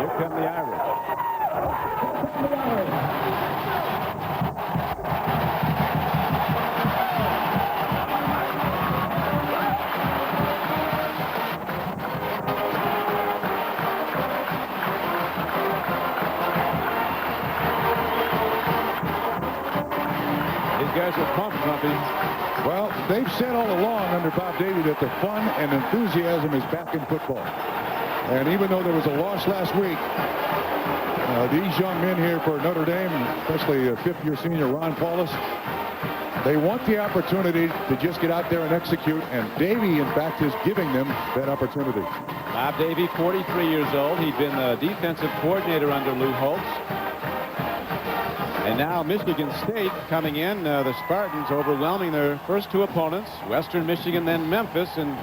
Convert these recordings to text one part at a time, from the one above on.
Here come the Irish. These guys are pumped, Trumpy. Well, they've said all along under Bob Davie that the fun and enthusiasm is back in football. And even though there was a loss last week, these young men here for Notre Dame, especially fifth-year senior Ron Paulus, they want the opportunity to just get out there and execute, and Davie, in fact, is giving them that opportunity. Bob Davie, 43 years old. He'd been the defensive coordinator under Lou Holtz. And now Michigan State coming in, the Spartans overwhelming their first two opponents, Western Michigan, then Memphis, and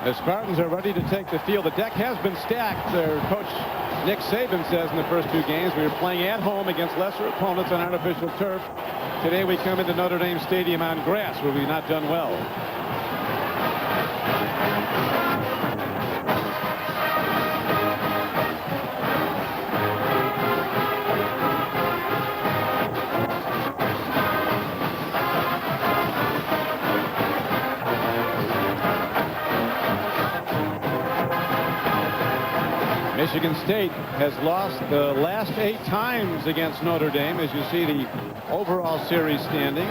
the Spartans are ready to take the field. The deck has been stacked. Their coach Nick Saban says in the first two games we were playing at home against lesser opponents on artificial turf. Today we come into Notre Dame Stadium on grass where we've not done well. Michigan State has lost the last 8 times against Notre Dame, as you see the overall series standing.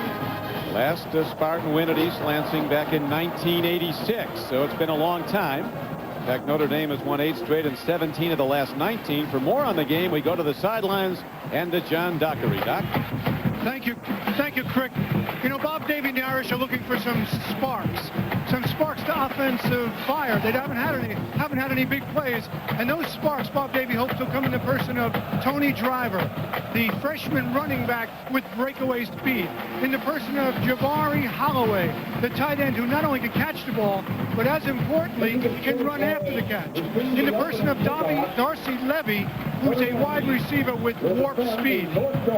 Last Spartan win at East Lansing back in 1986, so it's been a long time. In fact, Notre Dame has won 8 straight and 17 of the last 19. For more on the game, we go to the sidelines and to John Dockery. Doc? Thank you, Crick. You know, Bob Davie and the Irish are looking for some sparks to offensive fire. They haven't had any big plays, and those sparks Bob Davie hopes will come in the person of Tony Driver, the freshman running back with breakaway speed, in the person of Jabari Holloway, the tight end who not only can catch the ball, but as importantly can run after the catch, in the person of Darcy Levy, who's a wide receiver with warp speed.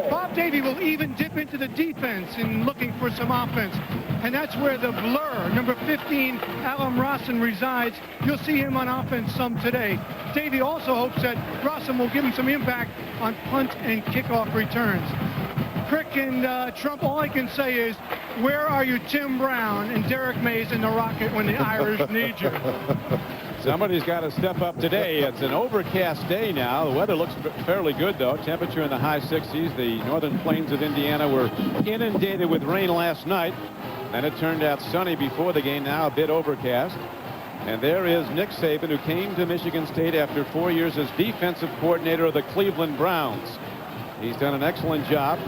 Bob Davie will even dip into the defense in looking for some offense, and that's where the blur, number 15, Alam Rossin, resides. You'll see him on offense some today. Davie also hopes that Rossin will give him some impact on punt and kickoff returns. Crick and Trump, all I can say is, where are you, Tim Brown and Derek Mays in the Rocket when the Irish need you? Somebody's got to step up today. It's an overcast day now. The weather looks fairly good, though. Temperature in the high 60s. The northern plains of Indiana were inundated with rain last night. Then it turned out sunny before the game, now a bit overcast. And there is Nick Saban, who came to Michigan State after 4 years as defensive coordinator of the Cleveland Browns. He's done an excellent job.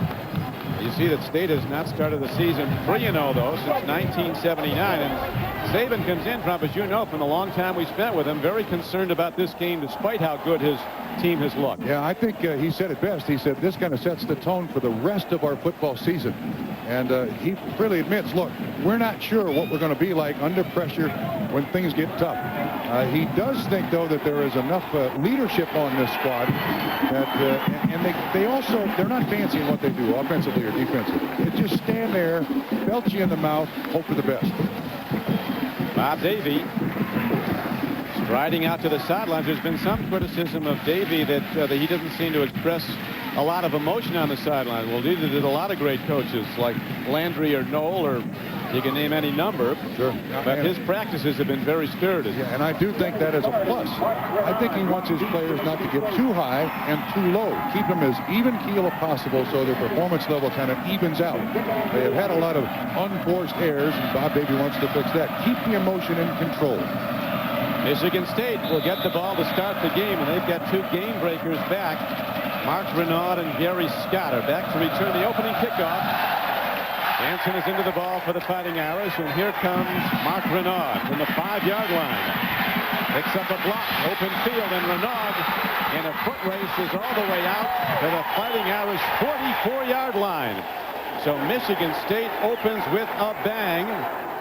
You see that State has not started the season 3-0, though, since 1979. And Saban comes in, Trump, as you know, from the long time we spent with him, very concerned about this game, despite how good his team has looked. Yeah, I think he said it best. He said this kind of sets the tone for the rest of our football season. And he freely admits, look, we're not sure what we're going to be like under pressure when things get tough. He does think, though, that there is enough leadership on this squad that, and they're not fancy in what they do, offensively or defensively. They just stand there, belt you in the mouth, hope for the best. Bob Davie striding out to the sidelines. There's been some criticism of Davie that he doesn't seem to express a lot of emotion on the sideline. Well, neither did a lot of great coaches like Landry or Knoll, or you can name any number. Sure. But his practices have been very spirited. Yeah, and I do think that is a plus. I think he wants his players not to get too high and too low. Keep them as even keel as possible so their performance level kind of evens out. They have had a lot of unforced errors, and Bob Davie wants to fix that. Keep the emotion in control. Michigan State will get the ball to start the game, and they've got 2 game breakers back. Marc Renaud and Gary Scott are back to return the opening kickoff. Jansen is into the ball for the Fighting Irish, and here comes Marc Renaud from the 5-yard line. Picks up a block, open field, and Renaud in a foot race is all the way out to the Fighting Irish 44-yard line. So Michigan State opens with a bang.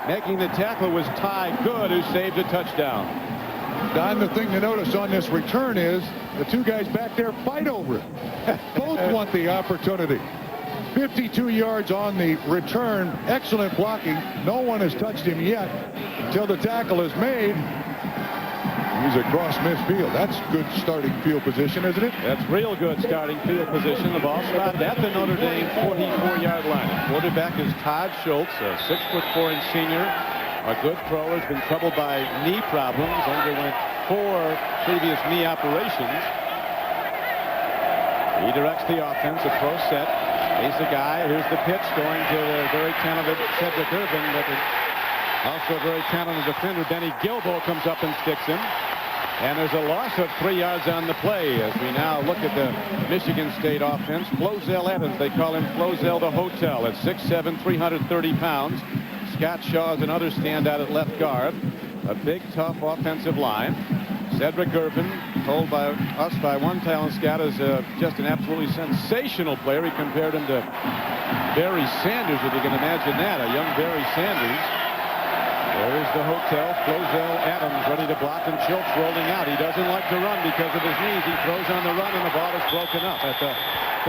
Making the tackle was Ty Good, who saved a touchdown. Don, the thing to notice on this return is the 2 guys back there fight over it. Both want the opportunity. 52 yards on the return. Excellent blocking. No one has touched him yet until the tackle is made. He's across midfield. That's good starting field position, isn't it? That's real good starting field position. The ball spotted at the Notre Dame 44-yard line. The quarterback is Todd Schultz, a 6'4" senior. A good thrower, has been troubled by knee problems, underwent 4 previous knee operations. He directs the offense, a pro set. He's the guy. Here's the pitch going to the very talented Sedrick Irvin, but also a very talented defender. Denny Gilbo comes up and sticks him. And there's a loss of 3 yards on the play as we now look at the Michigan State offense. Flozell Evans, they call him Flozell the Hotel, at 6'7", 330 pounds. Scott Shaw is another standout at left guard. A big, tough offensive line. Sedrick Irvin, told by us by one talent scout, is just an absolutely sensational player. He compared him to Barry Sanders, if you can imagine that, a young Barry Sanders. There's the Hotel. Flozell Adams ready to block, and Schultz rolling out. He doesn't like to run because of his knees. He throws on the run, and the ball is broken up at the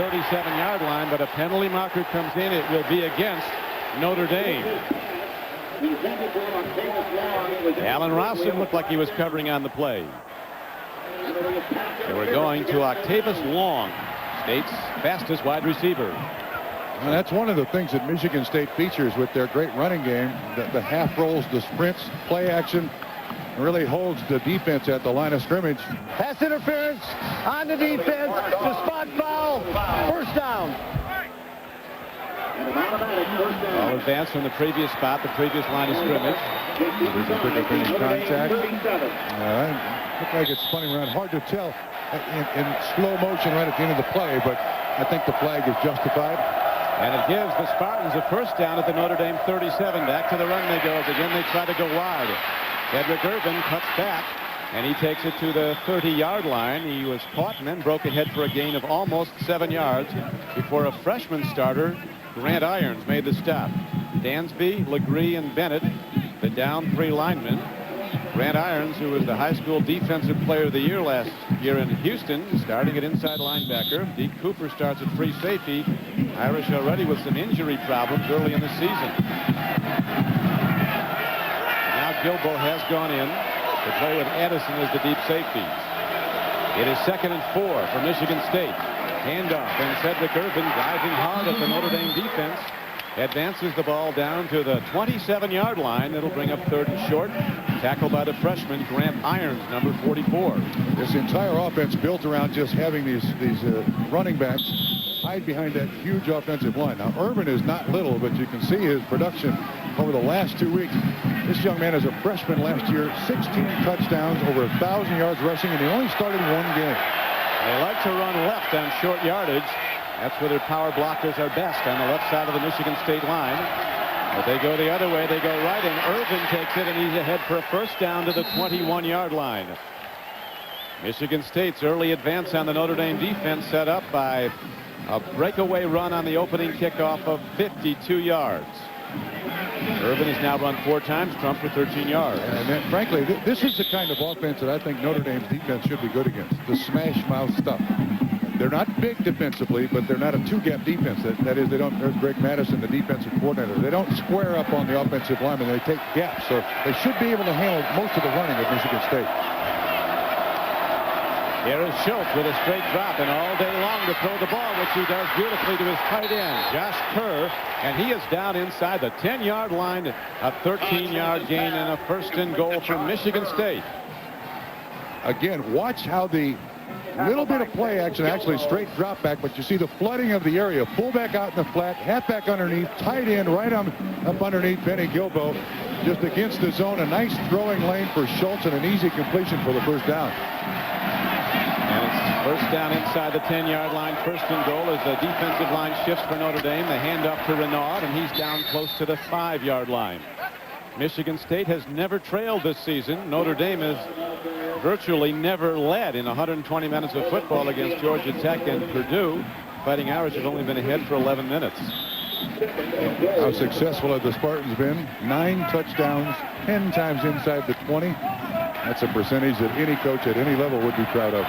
37-yard line, but a penalty marker comes in. It will be against Notre Dame. Alan Rawson looked like he was covering on the play. So we're going to Octavius Long, State's fastest wide receiver. Well, that's one of the things that Michigan State features with their great running game. The half rolls, the sprints, play action, really holds the defense at the line of scrimmage. Pass interference on the defense. The spot foul. First down. Ball advanced from the previous spot, the previous line of scrimmage. There's a quick finish contact. Looks like it's spinning around. Hard to tell in slow motion right at the end of the play, but I think the flag is justified. And it gives the Spartans a first down at the Notre Dame 37. Back to the run they go. Again, they try to go wide. Sedrick Irvin cuts back, and he takes it to the 30-yard line. He was caught and then broke ahead for a gain of almost 7 yards before a freshman starter, Grant Irons, made the stop. Dansby, Legree, and Bennett, the down 3 linemen. Grant Irons, who was the high school defensive player of the year last year in Houston, starting at inside linebacker. Deke Cooper starts at free safety. Irish already with some injury problems early in the season. Now Gilbo has gone in to play with Edison as the deep safeties. It is 2nd and 4 for Michigan State. Handoff, and Sedrick Irvin diving hard at the Notre Dame defense. Advances the ball down to the 27-yard line. It'll bring up 3rd and short. Tackled by the freshman, Grant Irons, number 44. This entire offense built around just having these running backs hide behind that huge offensive line. Now, Irvin is not little, but you can see his production over the last 2 weeks. This young man is a freshman last year, 16 touchdowns, over 1,000 yards rushing, and he only started 1 game. They like to run left on short yardage. That's where their power blockers are best, on the left side of the Michigan State line. But they go the other way. They go right, and Irvin takes it, and he's ahead for a first down to the 21-yard line. Michigan State's early advance on the Notre Dame defense set up by a breakaway run on the opening kickoff of 52 yards. Irvin has now run 4 times, Trump for 13 yards. And then, frankly, this is the kind of offense that I think Notre Dame's defense should be good against, the smash mouth stuff. They're not big defensively, but they're not a 2-gap defense. That is, they don't. There's Greg Madison, the defensive coordinator. They don't square up on the offensive linemen. They take gaps, so they should be able to handle most of the running of Michigan State. Here is Schultz with a straight drop, and all day long to throw the ball, which he does beautifully to his tight end, Josh Kerr, and he is down inside the 10-yard line. A 13-yard gain and a 1st and goal for Michigan State. Again, watch how the little bit of play action, actually straight drop back, but you see the flooding of the area. Fullback out in the flat, halfback underneath, tight end right up underneath Benny Gilbo, just against the zone. A nice throwing lane for Schultz and an easy completion for the first down. And it's first down inside the 10-yard line. 1st and goal as the defensive line shifts for Notre Dame. The handoff to Renaud, and he's down close to the 5-yard line. Michigan State has never trailed this season. Notre Dame has virtually never led in 120 minutes of football against Georgia Tech and Purdue. Fighting Irish have only been ahead for 11 minutes. How successful have the Spartans been? 9 touchdowns, 10 times inside the 20. That's a percentage that any coach at any level would be proud of.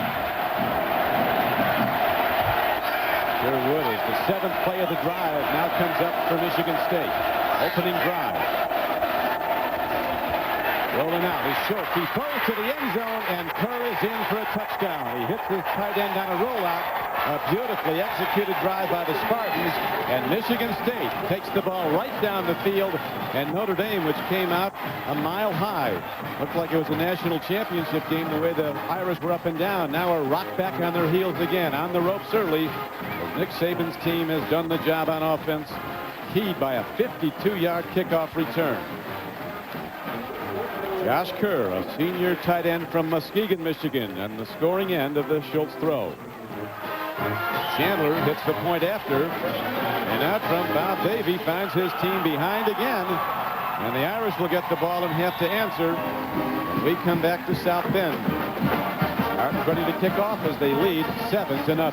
Sherwood is the 7th play of the drive. Now comes up for Michigan State. Opening drive. Rolling out is Schultz. He throws to the end zone, and Kerr is in for a touchdown. He hits his tight end on a rollout. A beautifully executed drive by the Spartans, and Michigan State takes the ball right down the field, and Notre Dame, which came out a mile high, looked like it was a national championship game the way the Irish were up and down, now are rocked back on their heels again, on the ropes early. Nick Saban's team has done the job on offense, keyed by a 52-yard kickoff return. Josh Kerr, a senior tight end from Muskegon, Michigan, and the scoring end of the Schultz throw. Chandler hits the point after, and out from Bob Davie, finds his team behind again, and the Irish will get the ball and have to answer. And we come back to South Bend. Spartans ready to kick off as they lead 7-0.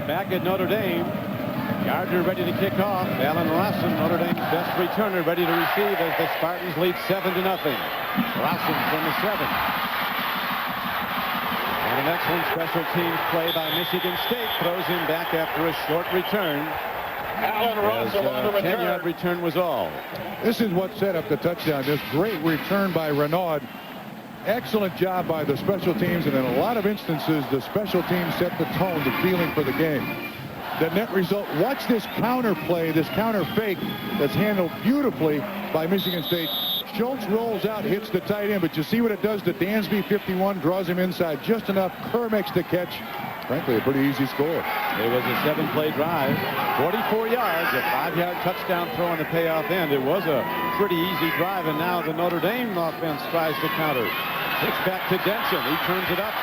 Back at Notre Dame, Gardner ready to kick off. Alan Rosson, Notre Dame's best returner, ready to receive as the Spartans lead 7-0. Rosson from the 7. And an excellent special teams play by Michigan State throws him back after a short return. Alan Rosson on the return. 10-yard return was all. This is what set up the touchdown. This great return by Renaud. Excellent job by the special teams, and in a lot of instances, the special teams set the tone, the feeling for the game. The net result, watch this counter play, this counter fake that's handled beautifully by Michigan State. Schultz rolls out, hits the tight end, but you see what it does to Dansby, 51, draws him inside just enough. Kerr makes the catch. Frankly, a pretty easy score. It was a 7-play drive, 44 yards, a 5-yard touchdown throw on the payoff end. It was a pretty easy drive, and now the Notre Dame offense tries to counter. It's back to Denson. He turns it up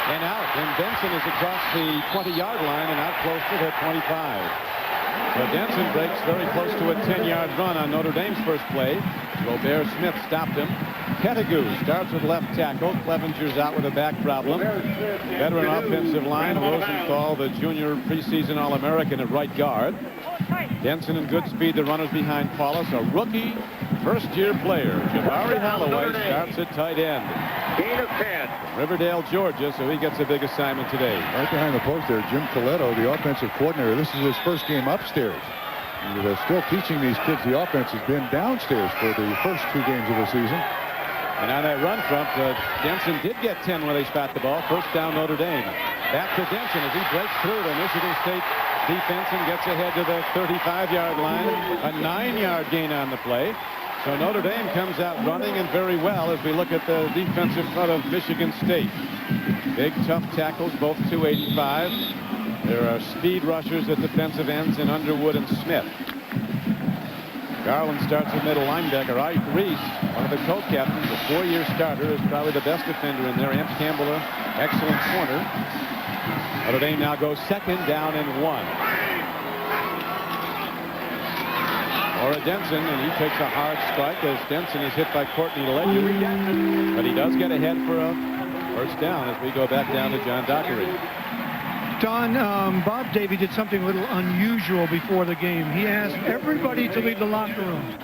and out, and Denson is across the 20-yard line and out close to the 25. So Denson breaks very close to a 10-yard run on Notre Dame's first play. Robert Smith stopped him. Pettigrew starts with left tackle. Clevenger's out with a back problem. Veteran offensive line. Rosenthal, the junior preseason All-American at right guard. Denson in good speed. The runners behind Paulus. A rookie first-year player. Jabari Holloway starts at tight end. Gain of 10. Riverdale, Georgia, so he gets a big assignment today. Right behind the post there, Jim Coletto, the offensive coordinator. This is his first game upstairs. And they're still teaching these kids the offense has been downstairs for the first 2 games of the season. And on that run front, Denson did get 10 when they spot the ball. First down, Notre Dame. Back to Denson as he breaks through the Michigan State defense and gets ahead to the 35-yard line. A 9-yard gain on the play. So Notre Dame comes out running and very well as we look at the defensive front of Michigan State. Big, tough tackles, both 285. There are speed rushers at defensive ends in Underwood and Smith. Garland starts at middle linebacker. Ike Reese, one of the co-captains, a 4-year starter, is probably the best defender in there. Amp Campbell, excellent corner. Notre Dame now goes 2nd down and 1. Or Denson, and he takes a hard strike as Denson is hit by Courtney Ledger. But he does get ahead for a first down as we go back down to John Dockery. Don, Bob Davie did something a little unusual before the game. He asked everybody to leave the locker room.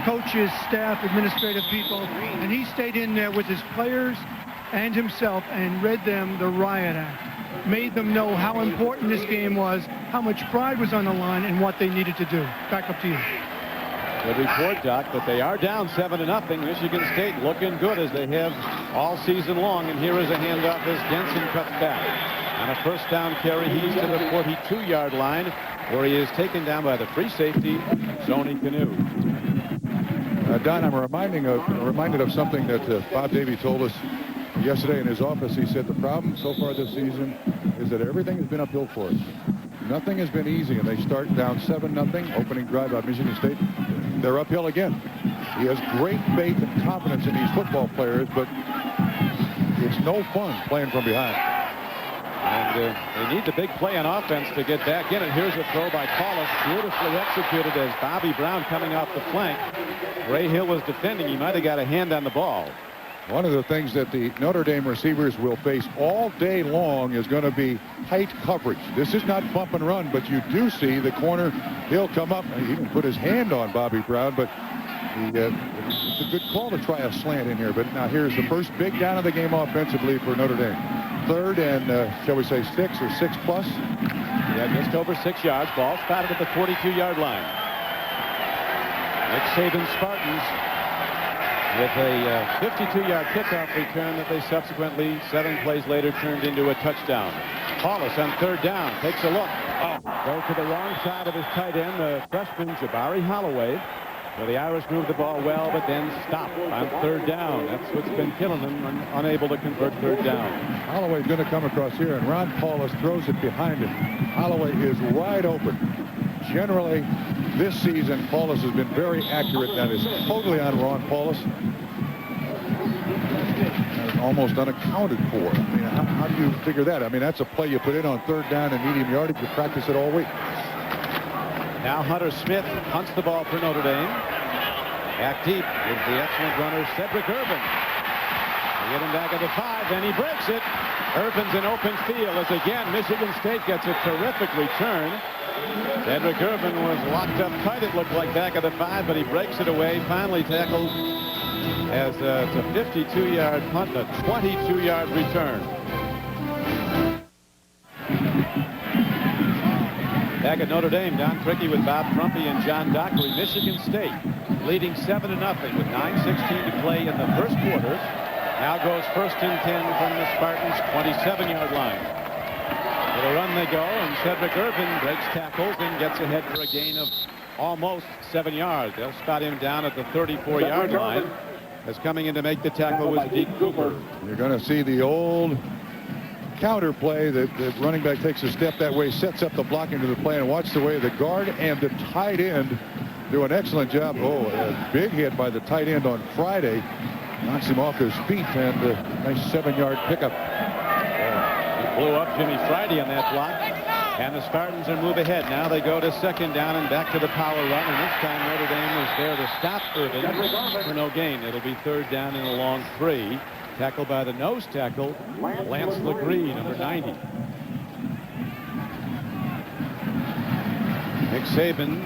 Coaches, staff, administrative people, and he stayed in there with his players and himself and read them the riot act. Made them know how important this game was, how much pride was on the line, and what they needed to do. Back up to you. Good report, Doc, but they are down 7-0. Michigan State looking good as they have all season long, and here is a handoff as Denson cuts back. On a first down carry, he's to the 42-yard line, where he is taken down by the free safety, Sony Canoe. Don, I'm reminded of something that Bob Davie told us yesterday in his office. He said the problem so far this season is that everything has been uphill for us. Nothing has been easy, and they start down 7-0, opening drive by Michigan State. They're uphill again. He has great faith and confidence in these football players, but it's no fun playing from behind. And they need the big play on offense to get back in. And here's a throw by Paulus, beautifully executed as Bobby Brown coming off the flank. Ray Hill was defending. He might have got a hand on the ball. One of the things that the Notre Dame receivers will face all day long is going to be tight coverage. This is not bump and run, but you do see the corner. He'll come up. He can put his hand on Bobby Brown, but it's a good call to try a slant in here. But now here's the first big down of the game offensively for Notre Dame. 3rd and, shall we say, 6 or 6+? Yeah, just over 6 yards. Ball spotted at the 42-yard line. Nick Saban Spartans with a 52-yard kickoff return that they subsequently, 7 plays later, turned into a touchdown. Paulus on third down takes a look. Goes to the wrong side of his tight end, the freshman Jabari Holloway. So the Irish moved the ball well, but then stopped on third down. That's what's been killing them, unable to convert third down. Holloway's going to come across here, and Ron Paulus throws it behind him. Holloway is wide open. Generally, this season, Paulus has been very accurate. That is totally on Ron Paulus. That is almost unaccounted for. I mean, how do you figure that? I mean, that's a play you put in on third down and medium yardage. You practice it all week. Now Hunter Smith hunts the ball for Notre Dame. Back deep is the excellent runner, Sedrick Irvin. They get him back at the 5, and he breaks it. Irvin's in open field as again Michigan State gets a terrific return. Sedrick Irvin was locked up tight, it looked like, back at the 5, but he breaks it away. Finally tackled as it's a 52-yard punt, a 22-yard return. Back at Notre Dame, Don Criqui with Bob Trumpy and John Dockery. Michigan State leading 7-0 with 9:16 to play in the first quarter. Now goes 1st and 10 from the Spartans' 27-yard line. To the run they go, and Sedrick Irvin breaks tackles and gets ahead for a gain of almost 7 yards. They'll spot him down at the 34-yard line, as coming in to make the tackle was Deke Cooper. You're going to see the old counter play that the running back takes a step that way, sets up the blocking to the play, and watch the way the guard and the tight end do an excellent job. Oh, a big hit by the tight end on Friday. Knocks him off his feet, and a nice 7-yard pickup. He blew up Jimmy Friday on that block. And the Spartans are move ahead. Now they go to 2nd down and back to the power run. And this time Notre Dame was there to stop Irvin for no gain. It'll be 3rd down and a long 3. Tackled by the nose tackle, Lance Legree, number 90. Nick Saban.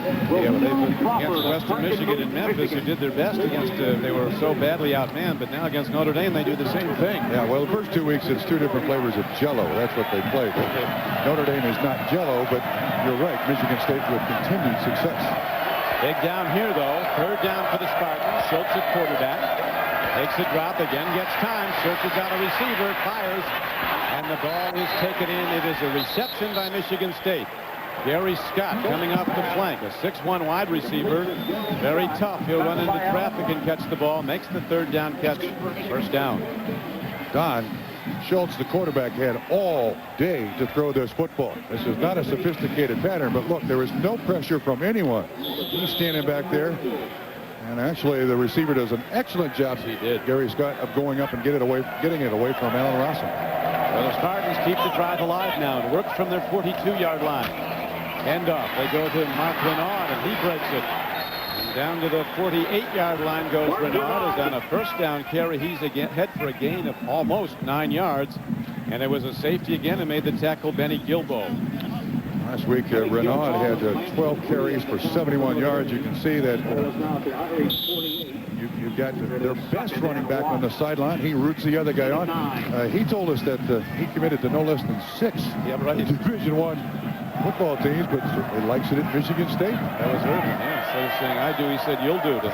Yeah, well, against Western Michigan and Memphis, who did their best against, they were so badly outmanned, but now against Notre Dame, they do the same thing. Yeah, well, the first 2 weeks, it's 2 different flavors of Jell-O. That's what they played. Notre Dame is not Jell-O, but you're right, Michigan State with continued success. Big down here, though. 3rd down for the Spartans. Schultz at quarterback. Takes a drop, again gets time, searches out a receiver, fires, and the ball is taken in. It is a reception by Michigan State. Gary Scott coming off the flank, a 6'1" wide receiver, very tough. He'll run into traffic and catch the ball, makes the 3rd down catch, 1st down. Don Schultz, the quarterback, had all day to throw this football. This is not a sophisticated pattern, but look, there is no pressure from anyone. He's standing back there. And actually, the receiver does an excellent job. He did. Gary Scott of going up and getting it away from Allen Rossum. Well, the Spartans keep the drive alive now and works from their 42-yard line. End off. They go to Marc Renaud, and he breaks it. And down to the 48-yard line goes Renaud. Is on a 1st down carry. He's again head for a gain of almost 9 yards. And it was a safety again and made the tackle Benny Gilbo. Last week, Renaud had 12 carries for 71 yards. You can see that you've got their best running back on the sideline. He roots the other guy on. He told us that he committed to no less than 6 Division I football teams, but he likes it at Michigan State. That was Irvin, yeah. Instead of saying, I do, he said, you'll do to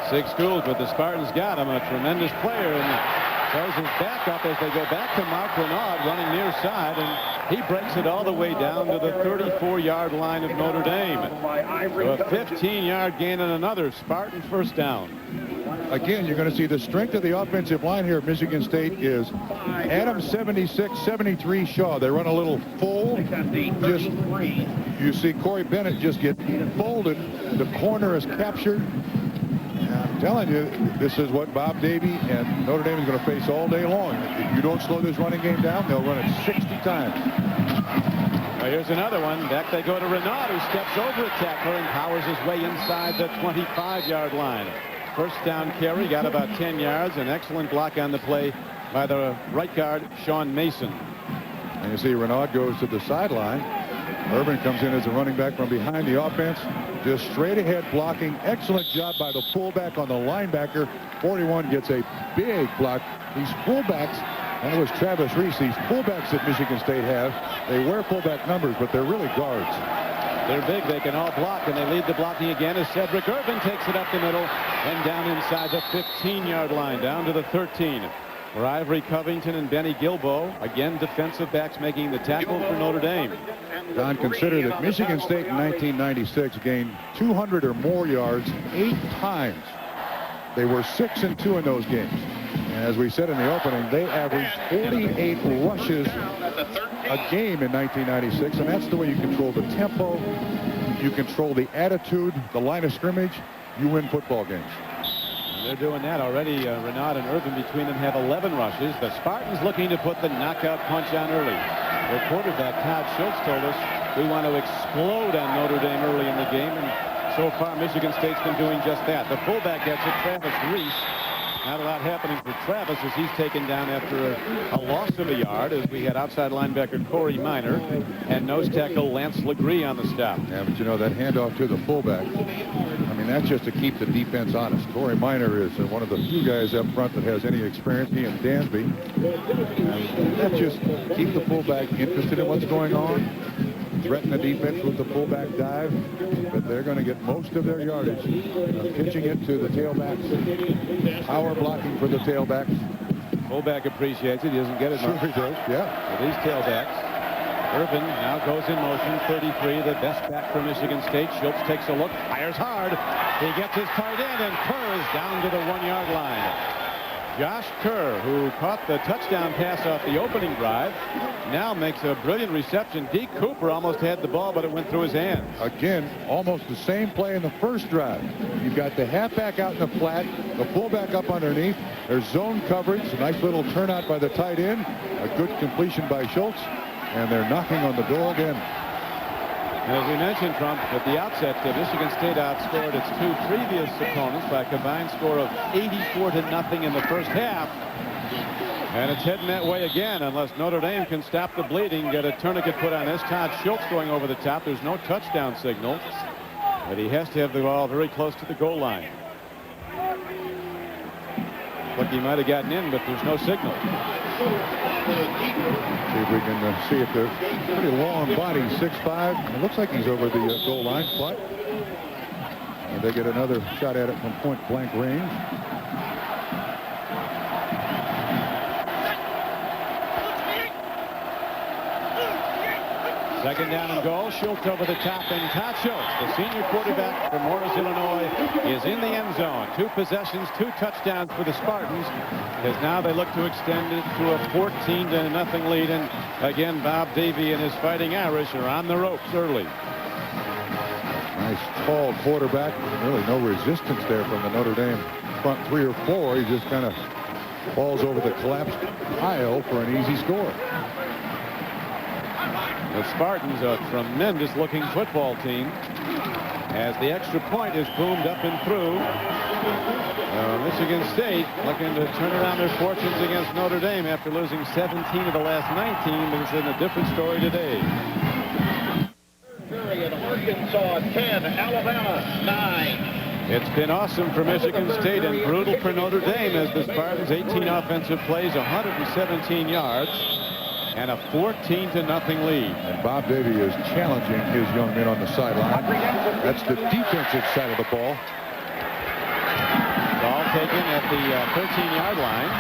6 schools. But the Spartans got him, a tremendous player. And throws his back up as they go back to Marc Renaud running near side, and he breaks it all the way down to the 34-yard line of Notre Dame. So a 15-yard gain and another Spartan 1st down. Again, you're going to see the strength of the offensive line here at Michigan State is Adams 76, 73 Shaw. They run a little fold. Just, you see Corey Bennett just get folded. The corner is captured. I'm telling you, this is what Bob Davie and Notre Dame is going to face all day long. If you don't slow this running game down, they'll run it 60 times. Well, here's another one. Back they go to Renaud, who steps over a tackler and powers his way inside the 25-yard line. 1st down carry, got about 10 yards. An excellent block on the play by the right guard, Sean Mason. And you see Renaud goes to the sideline. Irvin comes in as a running back from behind the offense. Just straight ahead blocking. Excellent job by the fullback on the linebacker. 41 gets a big block. These fullbacks, that was Travis Reese. These fullbacks that Michigan State have, they wear fullback numbers, but they're really guards. They're big. They can all block, and they lead the blocking again as Sedrick Irvin takes it up the middle and down inside the 15-yard line, down to the 13. For Ivory Covington and Benny Gilbo, again defensive backs making the tackle for Notre Dame. Don, consider that Michigan State in 1996 gained 200 or more yards 8 times. They were 6-2 in those games. And as we said in the opening, they averaged 48 rushes a game in 1996, and that's the way you control the tempo, you control the attitude, the line of scrimmage, you win football games. They're doing that already. Renaud and Irvin between them have 11 rushes. The Spartans looking to put the knockout punch on early. Their quarterback, Todd Schultz, told us we want to explode on Notre Dame early in the game, and so far Michigan State's been doing just that. The fullback gets it, Travis Reese. Not a lot happening for Travis as he's taken down after a loss of a yard, as we had outside linebacker Corey Minor and nose tackle Lance Legree on the stop. Yeah, but you know, that handoff to the fullback, I mean, that's just to keep the defense honest. Corey Minor is one of the few guys up front that has any experience. He and Dansby. That's just keep the fullback interested in what's going on, threaten the defense with the fullback dive, but they're going to get most of their yardage pitching it to the tailbacks. Power blocking for the tailbacks. Fullback appreciates it. He doesn't get it much. Sure he does, yeah. For these tailbacks. Irvin now goes in motion. 33, the best back for Michigan State. Schultz takes a look, fires hard. He gets his tight end, and Kerr is down to the 1-yard line. Josh Kerr, who caught the touchdown pass off the opening drive, now makes a brilliant reception. Deke Cooper almost had the ball, but it went through his hands. Again, almost the same play in the first drive. You've got the halfback out in the flat, the fullback up underneath. There's zone coverage, a nice little turnout by the tight end, a good completion by Schultz, and they're knocking on the door again. As we mentioned, Trump, at the outset, Michigan State outscored its 2 previous opponents by a combined score of 84-0 in the first half. And it's heading that way again unless Notre Dame can stop the bleeding, get a tourniquet put on this. Todd Schultz going over the top. There's no touchdown signal, but he has to have the ball very close to the goal line. Look, he might have gotten in, but there's no signal. See if we can see if there's pretty long body, 6'5". It looks like he's over the goal line, but they get another shot at it from point blank range. Second down and goal. Schultz over the top, and Todd Schultz, the senior quarterback from Morris, Illinois, is in the end zone. 2 possessions, 2 touchdowns for the Spartans, as now they look to extend it to a 14-0 lead. And again, Bob Davie and his Fighting Irish are on the ropes early. Nice tall quarterback. Really no resistance there from the Notre Dame front 3 or 4. He just kind of falls over the collapsed pile for an easy score. The Spartans, a tremendous-looking football team, as the extra point is boomed up and through. Michigan State looking to turn around their fortunes against Notre Dame after losing 17 of the last 19, but it's in a different story today. Arkansas 10, Alabama 9. It's been awesome for Michigan State and brutal for Notre Dame as the Spartans 18 offensive plays, 117 yards. And a 14-0 lead. And Bob Davie is challenging his young men on the sideline. That's the defensive side of the ball. Ball taken at the 13-yard line.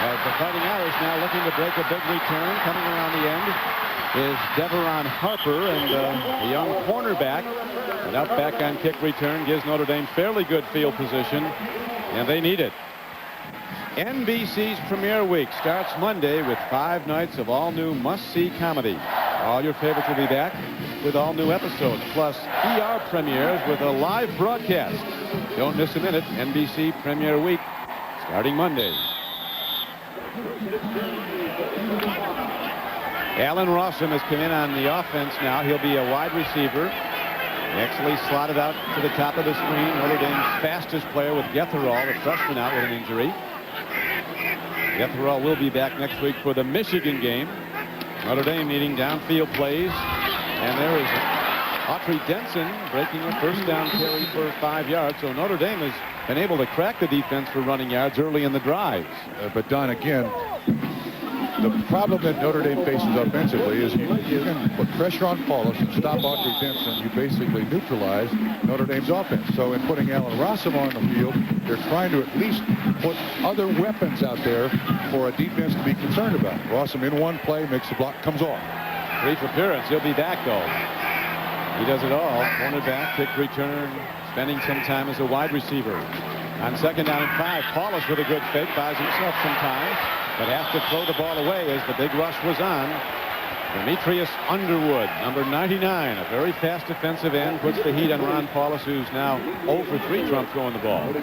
As the Fighting Irish now looking to break a big return. Coming around the end is Deveron Harper, and the young cornerback. And up back on kick return gives Notre Dame fairly good field position, and they need it. NBC's premiere week starts Monday with 5 nights of all-new must-see comedy. All your favorites will be back with all-new episodes, plus ER premieres with a live broadcast. Don't miss a minute. NBC premiere week starting Monday. Alan Rawson has come in on the offense now. He'll be a wide receiver. Actually slotted out to the top of the screen. Notre Dame's fastest player with Getherall, the freshman, out with an injury. Getherall will be back next week for the Michigan game. Notre Dame needing downfield plays. And there is Autry Denson breaking a first down carry for 5 yards. So Notre Dame has been able to crack the defense for running yards early in the drives. But Don, again, The problem that Notre Dame faces offensively is you can put pressure on Paulus and stop Audrey Denson. You basically neutralize Notre Dame's offense. So in putting Alan Rossum on the field, they're trying to at least put other weapons out there for a defense to be concerned about. Rossum in one play, makes the block, comes off. Brief appearance. He'll be back, though. He does it all. Cornerback, kick return, spending some time as a wide receiver. On 2nd down and 5, Paulus with a good fake, buys himself some time, but has to throw the ball away as the big rush was on. Demetrius Underwood, number 99, a very fast defensive end, puts the heat on Ron Paulus, who's now 0 for 3 Trump throwing the ball. They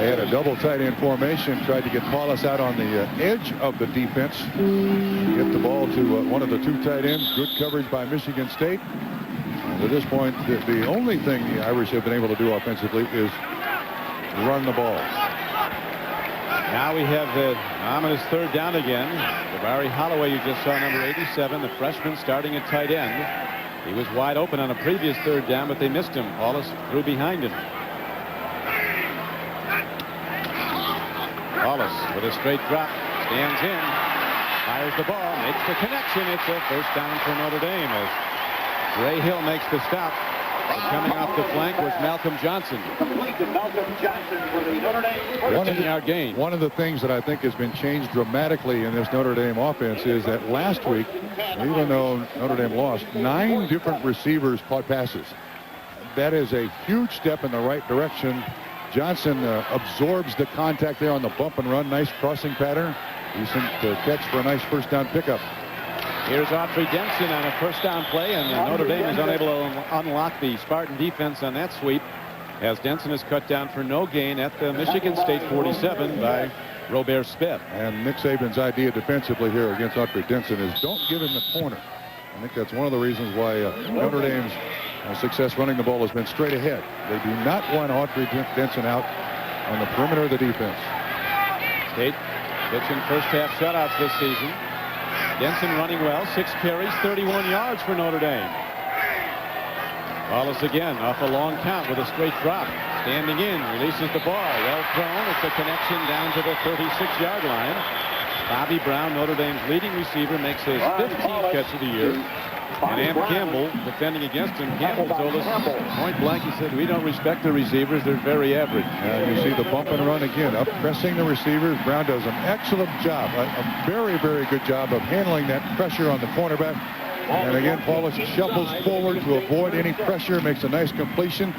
had a double tight end formation, tried to get Paulus out on the edge of the defense, get the ball to one of the 2 tight ends. Good coverage by Michigan State. And at this point, the only thing the Irish have been able to do offensively is run the ball. Now we have the ominous 3rd down again. Jabari Holloway, you just saw, number 87, the freshman starting at tight end. He was wide open on a previous 3rd down, but they missed him. Paulus threw behind him. Paulus with a straight drop, stands in, fires the ball, makes the connection. It's a 1st down for Notre Dame as Ray Hill makes the stop. Coming off the flank was Malcolm Johnson. One of the things that I think has been changed dramatically in this Notre Dame offense is that last week, even though Notre Dame lost, 9 different receivers caught passes. That is a huge step in the right direction. Johnson absorbs the contact there on the bump and run. Nice crossing pattern. Decent catch for a nice 1st down pickup. Here's Audrey Denson on a 1st down play, and Notre Dame is unable to unlock the Spartan defense on that sweep, as Denson is cut down for no gain at the Michigan State 47 by Robert Smith. And Nick Saban's idea defensively here against Audrey Denson is don't give him the corner. I think that's one of the reasons why Notre Dame's success running the ball has been straight ahead. They do not want Audrey Denson out on the perimeter of the defense. State pitching 1st half shutouts this season. Denson running well, 6 carries, 31 yards for Notre Dame. Paulus again off a long count with a straight drop. Standing in, releases the ball. Well thrown. It's a connection down to the 36-yard line. Bobby Brown, Notre Dame's leading receiver, makes his 15th catch of the year. And Am Campbell defending against him. Campbell told us point blank, he said, we don't respect the receivers. They're very average. You see the bump and run again, up pressing the receivers. Brown does an excellent job, a very, very good job of handling that pressure on the cornerback. And again, Paulus shuffles forward to avoid any pressure, makes a nice completion.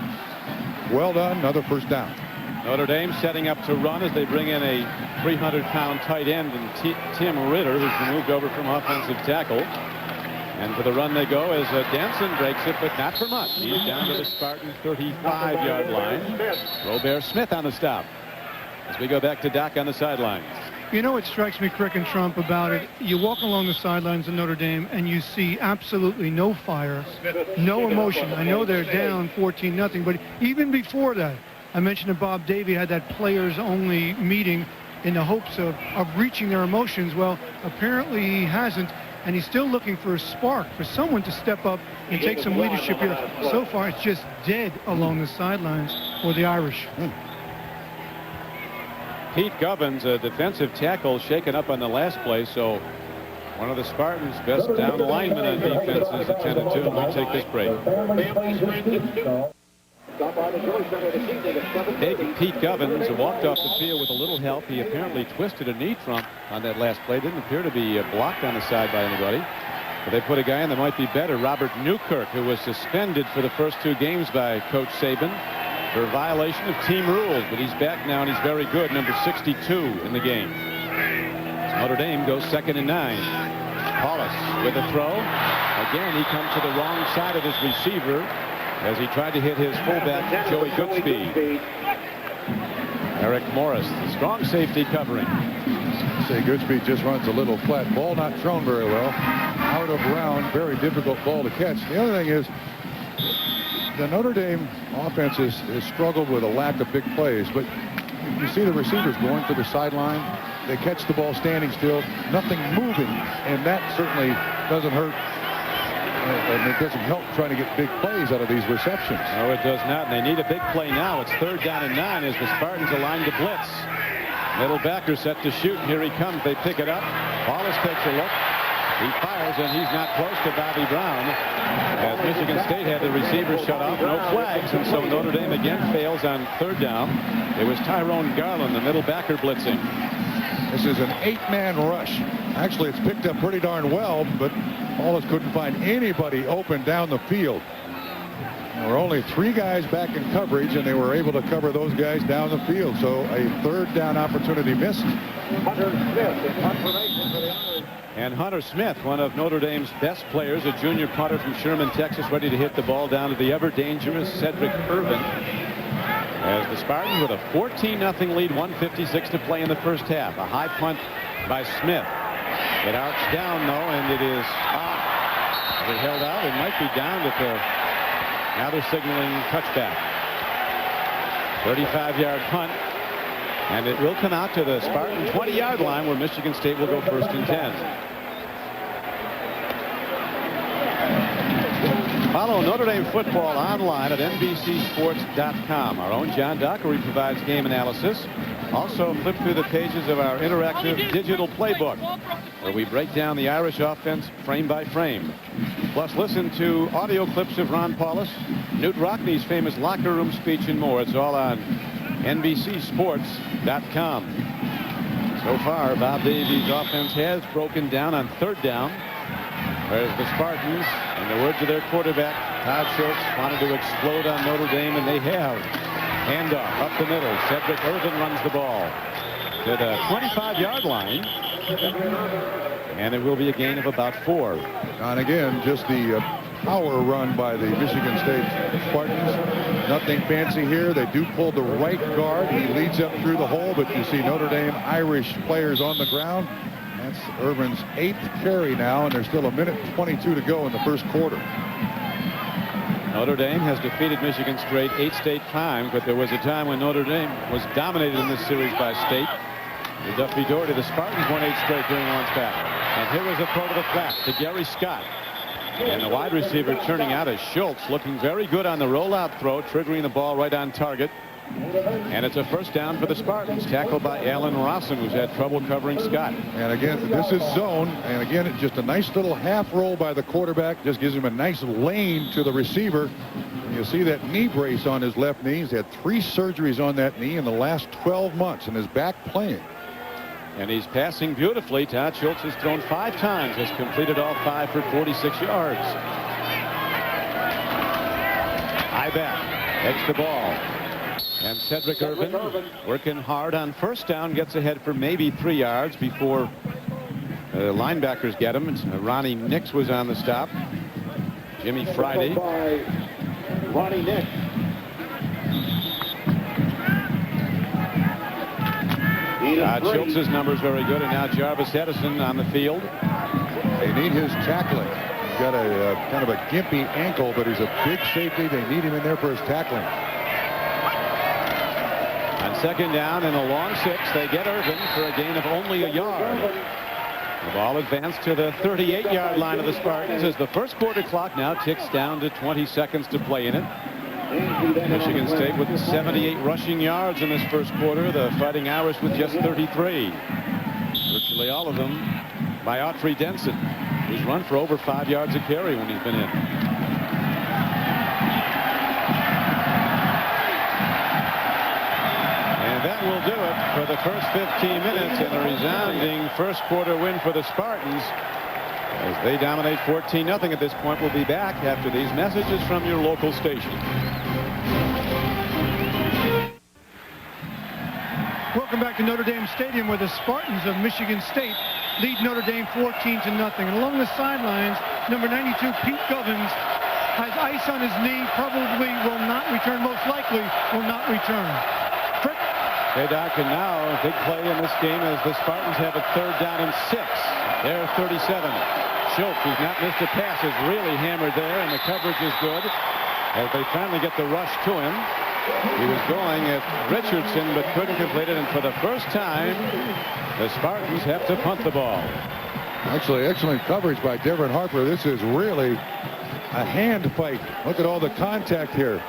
Well done, another 1st down. Notre Dame setting up to run as they bring in a 300-pound tight end, and Tim Ritter, who's been moved over from offensive tackle. And for the run they go as Denson breaks it, but not for much. He's down to the Spartan 35-yard line. Robert Smith on the stop. As we go back to Doc on the sidelines. You know what strikes me, Crick and Trump, about it? You walk along the sidelines of Notre Dame and you see absolutely no fire, no emotion. I know they're down 14-0, but even before that, I mentioned that Bob Davie had that players-only meeting in the hopes of reaching their emotions. Well, apparently he hasn't. And he's still looking for a spark, for someone to step up and take some leadership here. So far, it's just dead along the sidelines for the Irish. Pete Gubbins, a defensive tackle, shaken up on the last play. So one of the Spartans' best down linemen on defense is attended to. And we take this break. Pete Gubbins walked off the field with a little help. He apparently twisted a knee trump on that last play. Didn't appear to be blocked on the side by anybody. But they put a guy in that might be better, Robert Newkirk, who was suspended for the first 2 games by Coach Saban for violation of team rules. But he's back now, and he's very good, number 62 in the game. So Notre Dame goes 2nd and 9. Paulus with a throw. Again, he comes to the wrong side of his receiver as he tried to hit his fullback, Joey Goodspeed. Eric Morris, the strong safety covering. Say Goodspeed just runs a little flat. Ball not thrown very well. Out of round, very difficult ball to catch. The other thing is, the Notre Dame offense has struggled with a lack of big plays, but you see the receivers going to the sideline. They catch the ball standing still, nothing moving, and that certainly doesn't hurt. And it doesn't help trying to get big plays out of these receptions. No, it does not. And they need a big play now. It's 3rd down and 9 as the Spartans align to blitz. Middle backer set to shoot. Here he comes. They pick it up. Wallace takes a look. He fires, and he's not close to Bobby Brown. As Michigan State had the receiver shut off, no flags, and so Notre Dame again fails on third down. It was Tyrone Garland, the middle backer, blitzing. This is an 8-man rush. Actually, it's picked up pretty darn well, but Wallace couldn't find anybody open down the field. There were only 3 guys back in coverage, and they were able to cover those guys down the field. So a third down opportunity missed. And Hunter Smith, one of Notre Dame's best players, a junior punter from Sherman, Texas, ready to hit the ball down to the ever-dangerous Sedrick Irvin. As the Spartans with a 14-0 lead, 1:56 to play in the first half. A high punt by Smith. It arcs down, though, and it is out. Is it held out? It might be down at the... Now they're signaling touchback. 35-yard punt. And it will come out to the Spartan 20-yard line, where Michigan State will go first and 10. Follow Notre Dame football online at NBCSports.com. Our own John Dockery provides game analysis. Also, flip through the pages of our interactive digital playbook, where we break down the Irish offense frame by frame. Plus, listen to audio clips of Ron Paulus, Newt Rockney's famous locker room speech, and more. It's all on NBCSports.com. So far, Bob Davies' offense has broken down on third down, whereas the Spartans, in the words of their quarterback, Todd Schultz, wanted to explode on Notre Dame, and they have. Handoff up the middle. Sedrick Irvin runs the ball to the 25-yard line, and it will be a gain of about 4. And again, just the power run by the Michigan State Spartans. Nothing fancy here. They do pull the right guard. He leads up through the hole, but you see Notre Dame Irish players on the ground. That's Irvin's 8th carry now, and there's still 1:22 to go in the first quarter. Notre Dame has defeated Michigan State 8 straight times, but there was a time when Notre Dame was dominated in this series by State. The Duffy Doherty, the Spartans won 8 straight during one back. And here is a throw to the flat to Gary Scott. And the wide receiver turning out is Schultz, looking very good on the rollout throw, triggering the ball right on target. And it's a first down for the Spartans, tackled by Alan Rosson, who's had trouble covering Scott. And again, this is zone, and again, it's just a nice little half roll by the quarterback, just gives him a nice lane to the receiver. And you'll see that knee brace on his left knee. He's had 3 surgeries on that knee in the last 12 months, and is back playing. And he's passing beautifully. Todd Schultz has thrown 5 times, has completed all 5 for 46 yards. High back, takes the ball. And Sedrick Irvin working hard on first down, gets ahead for maybe 3 yards before linebackers get him. Ronnie Nix was on the stop. Jimmy Friday. Ronnie Nix. Schultz's numbers very good, and now Jarvis Edison on the field. They need his tackling. He's got a kind of a gimpy ankle, but he's a big safety. They need him in there for his tackling. On second down and a long 6, they get Irvin for a gain of only a yard. The ball advanced to the 38-yard line of the Spartans as the first quarter clock now ticks down to 20 seconds to play in it. Michigan State with 78 rushing yards in this first quarter. The Fighting Irish with just 33. Virtually all of them by Autry Denson, who's run for over 5 yards a carry when he's been in. And that will do it for the first 15 minutes, and a resounding first quarter win for the Spartans as they dominate 14-0 at this point. We'll be back after these messages from your local station. Welcome back to Notre Dame Stadium, where the Spartans of Michigan State lead Notre Dame 14-0. And along the sidelines, number 92, Pete Govins, has ice on his knee, probably will not return, most likely will not return. Frick. Hey, Doc, and now a big play in this game as the Spartans have a third down and 6. They're 37. Schultz, who's not missed a pass, is really hammered there, and the coverage is good as they finally get the rush to him. He was going at Richardson, but couldn't complete it, and for the first time, the Spartans have to punt the ball. Actually, excellent coverage by Devin Harper. This is really a hand fight. Look at all the contact here.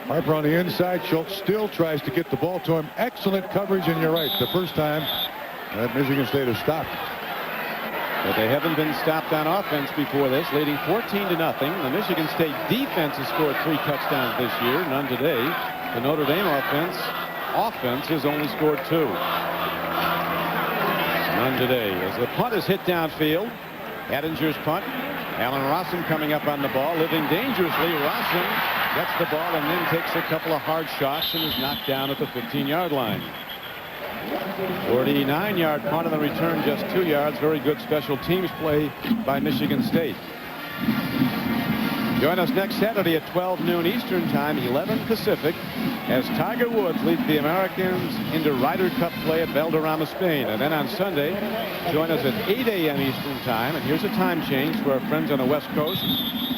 Harper on the inside. Schultz still tries to get the ball to him. Excellent coverage, and you're right. The first time that Michigan State has stopped. But they haven't been stopped on offense before this, leading 14-0. The Michigan State defense has scored 3 touchdowns this year, none today. The Notre Dame offense has only scored 2. None today. As the punt is hit downfield, Ettinger's punt. Alan Rossum coming up on the ball, living dangerously. Rossum gets the ball and then takes a couple of hard shots and is knocked down at the 15-yard line. 49-yard punt on the return, just 2 yards. Very good special teams play by Michigan State. Join us next Saturday at 12 noon Eastern Time, 11 Pacific, as Tiger Woods leads the Americans into Ryder Cup play at Valderrama, Spain. And then on Sunday, join us at 8 a.m. Eastern Time. And here's a time change for our friends on the West Coast,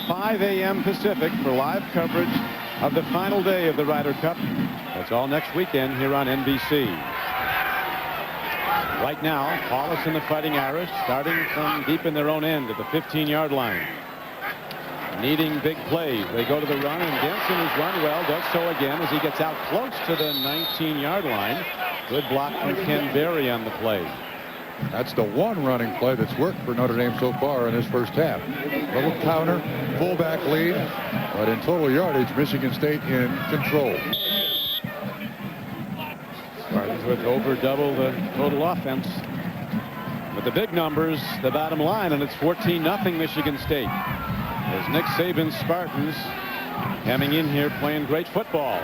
5 a.m. Pacific, for live coverage of the final day of the Ryder Cup. That's all next weekend here on NBC. Right now, Paulus and the Fighting Irish starting from deep in their own end at the 15-yard line. Needing big plays. They go to the run, and Denson, who's run well, does so again as he gets out close to the 19-yard line. Good block from Ken Berry on the play. That's the one running play that's worked for Notre Dame so far in this first half. Little counter, fullback lead, but in total yardage, Michigan State in control. Spartans with over double the total offense. With the big numbers, the bottom line, and it's 14-0 Michigan State. As Nick Saban's Spartans coming in here playing great football.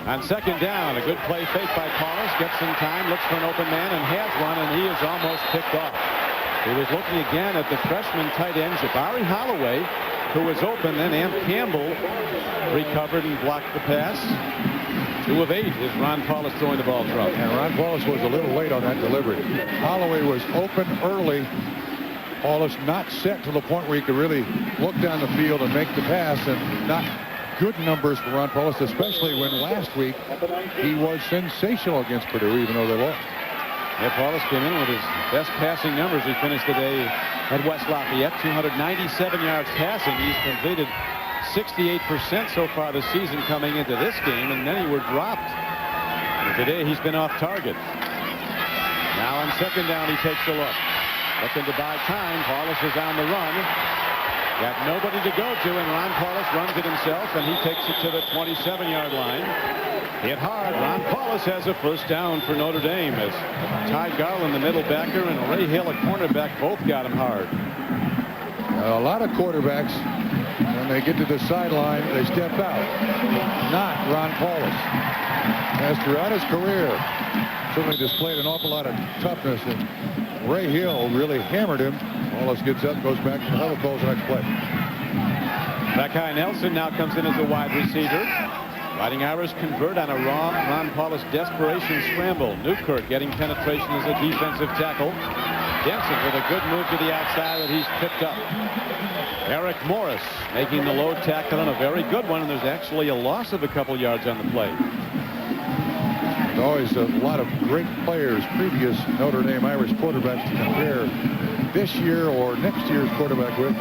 On second down, a good play fake by Paulus. Gets some time, looks for an open man, and has one, and he is almost picked off. He was looking again at the freshman tight end, Jabari Holloway, who was open. Then Amp Campbell recovered and blocked the pass. 2 of 8 is Ron Paulus throwing the ball from. And Ron Paulus was a little late on that delivery. Holloway was open early. Paulus not set to the point where he could really look down the field and make the pass, and not good numbers for Ron Paulus, especially when last week he was sensational against Purdue, even though they lost. Yeah, Paulus came in with his best passing numbers. He finished the day at West Lafayette, 297 yards passing. He's completed 68% so far this season coming into this game, and then he were dropped. And today he's been off target. Now on second down, he takes a look. Looking to buy time. Paulus is on the run. Got nobody to go to, and Ron Paulus runs it himself, and he takes it to the 27-yard line. Hit hard. Ron Paulus has a first down for Notre Dame, as Ty Garland, the middle backer, and Ray Hill, a cornerback, both got him hard. A lot of quarterbacks, when they get to the sideline, they step out. Not Ron Paulus. As throughout his career, certainly displayed an awful lot of toughness, and Ray Hill really hammered him. Paulus gets up, goes back to the huddle, calls the next play. Becky Nelson now comes in as a wide receiver. Fighting Irish convert on a Ron Paulus desperation scramble. Newkirk getting penetration as a defensive tackle. Denson with a good move to the outside that he's picked up. Eric Morris making the low tackle, and a very good one, and there's actually a loss of a couple yards on the play. There's always a lot of great players, previous Notre Dame Irish quarterbacks, to compare this year or next year's quarterback with.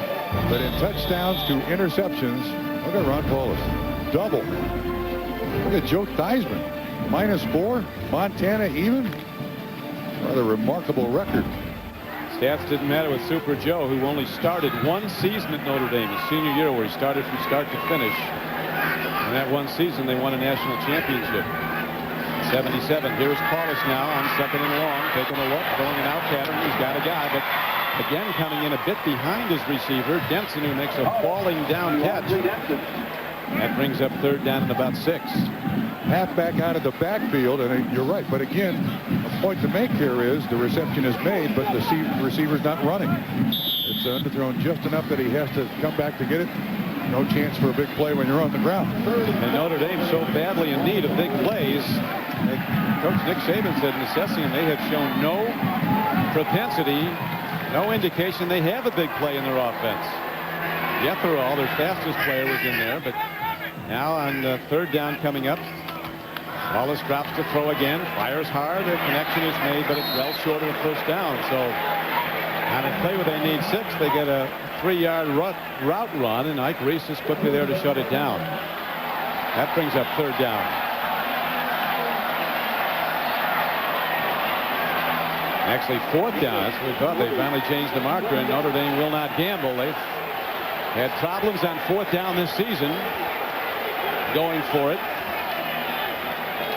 But in touchdowns to interceptions, look at Ron Paulus. Double. Look at Joe Theismann. -4. Montana even. Rather remarkable record. Stats didn't matter with Super Joe, who only started one season at Notre Dame, his senior year, where he started from start to finish. In that one season, they won a national championship. 77. Here's Paulus now on second and long, taking a look, throwing an out pattern. He's got a guy, but again coming in a bit behind his receiver, Denson, who makes a falling down catch. That brings up third down and about 6. Halfback out of the backfield, and you're right. But again, a point to make here is the reception is made, but the receiver's not running. It's underthrown just enough that he has to come back to get it. No chance for a big play when you're on the ground. And Notre Dame so badly in need of big plays. Coach Nick Saban said in assessing, they have shown no propensity, no indication they have a big play in their offense. Yetherall, their fastest player, was in there, but now on third down coming up, Wallace drops to throw again, fires hard, a connection is made, but it's well short of a first down. So On a play where they need 6, they get a 3-yard route run, and Ike Reese is quickly there to shut it down. That brings up 3rd down. Actually 4th down. That's what we thought. They finally changed the marker, and Notre Dame will not gamble. They've had problems on 4th down this season going for it.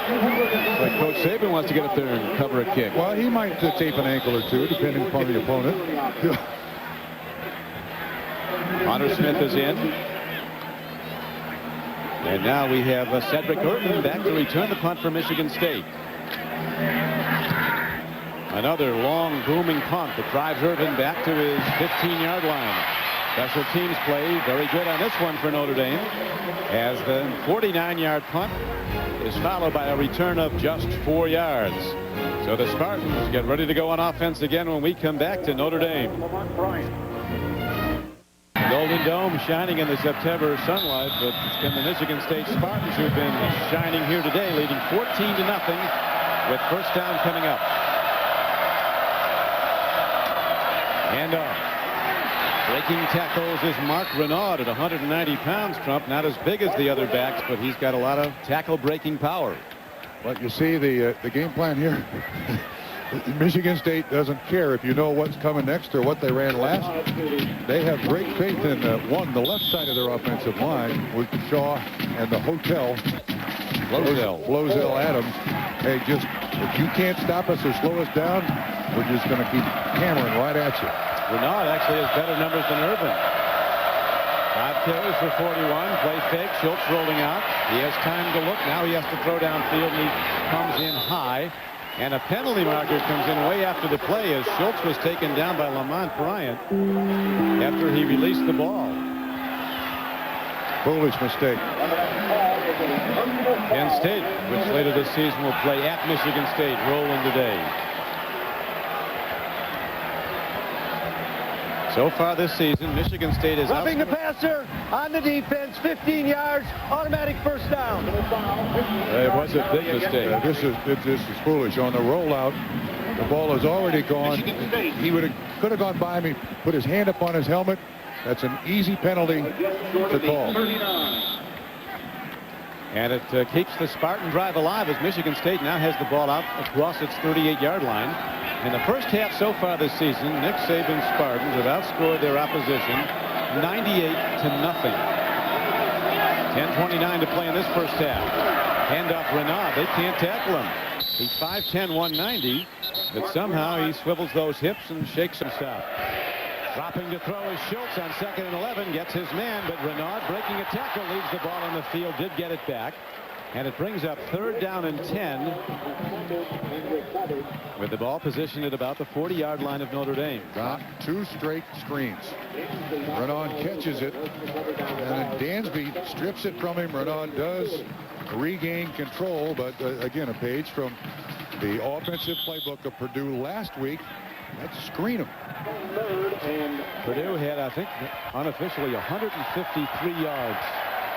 But Coach Saban wants to get up there and cover a kick. Well, he might tape an ankle or two, depending upon the opponent. Hunter Smith is in. And now we have Sedrick Irvin back to return the punt for Michigan State. Another long booming punt that drives Irvin back to his 15-yard line. Special teams play very good on this one for Notre Dame, as the 49-yard punt is followed by a return of just 4 yards. So the Spartans get ready to go on offense again when we come back to Notre Dame. Golden Dome shining in the September sunlight, but it's been the Michigan State Spartans who've been shining here today, leading 14-0 with first down coming up. And breaking tackles is Marc Renaud at 190 pounds. Trump not as big as the other backs, but he's got a lot of tackle breaking power. But you see the game plan here. Michigan State doesn't care if you know what's coming next or what they ran last. They have great faith in the left side of their offensive line with Shaw and the Flozell Adams. Hey, just if you can't stop us or slow us down, we're just going to keep hammering right at you. Renaud actually has better numbers than Irvin. 5 carries for 41. Play fake. Schultz rolling out. He has time to look. Now he has to throw downfield, and he comes in high. And a penalty marker comes in way after the play as Schultz was taken down by Lamont Bryant after he released the ball. Foolish mistake. Penn State, which later this season will play at Michigan State, rolling today. So far this season, Michigan State is roughing the passer on the defense, 15 yards, automatic first down. It was a big mistake. This is foolish. On the rollout, the ball is already gone. He could have gone by me, put his hand up on his helmet. That's an easy penalty to call. And it keeps the Spartan drive alive as Michigan State now has the ball out across its 38-yard line. In the first half so far this season, Nick Saban's Spartans have outscored their opposition 98-0. 10:29 to play in this first half. Hand off Renaud. They can't tackle him. He's 5'10", 190, but somehow he swivels those hips and shakes himself. Dropping to throw is Schultz on 2nd and 11. Gets his man, but Renaud breaking a tackle leaves the ball on the field. Did get it back. And it brings up 3rd down and 10 with the ball positioned at about the 40-yard line of Notre Dame. Got 2 straight screens. Renaud catches it, and then Dansby strips it from him. Renaud does regain control, but again, a page from the offensive playbook of Purdue last week. Let's screen him. Purdue had, I think, unofficially 153 yards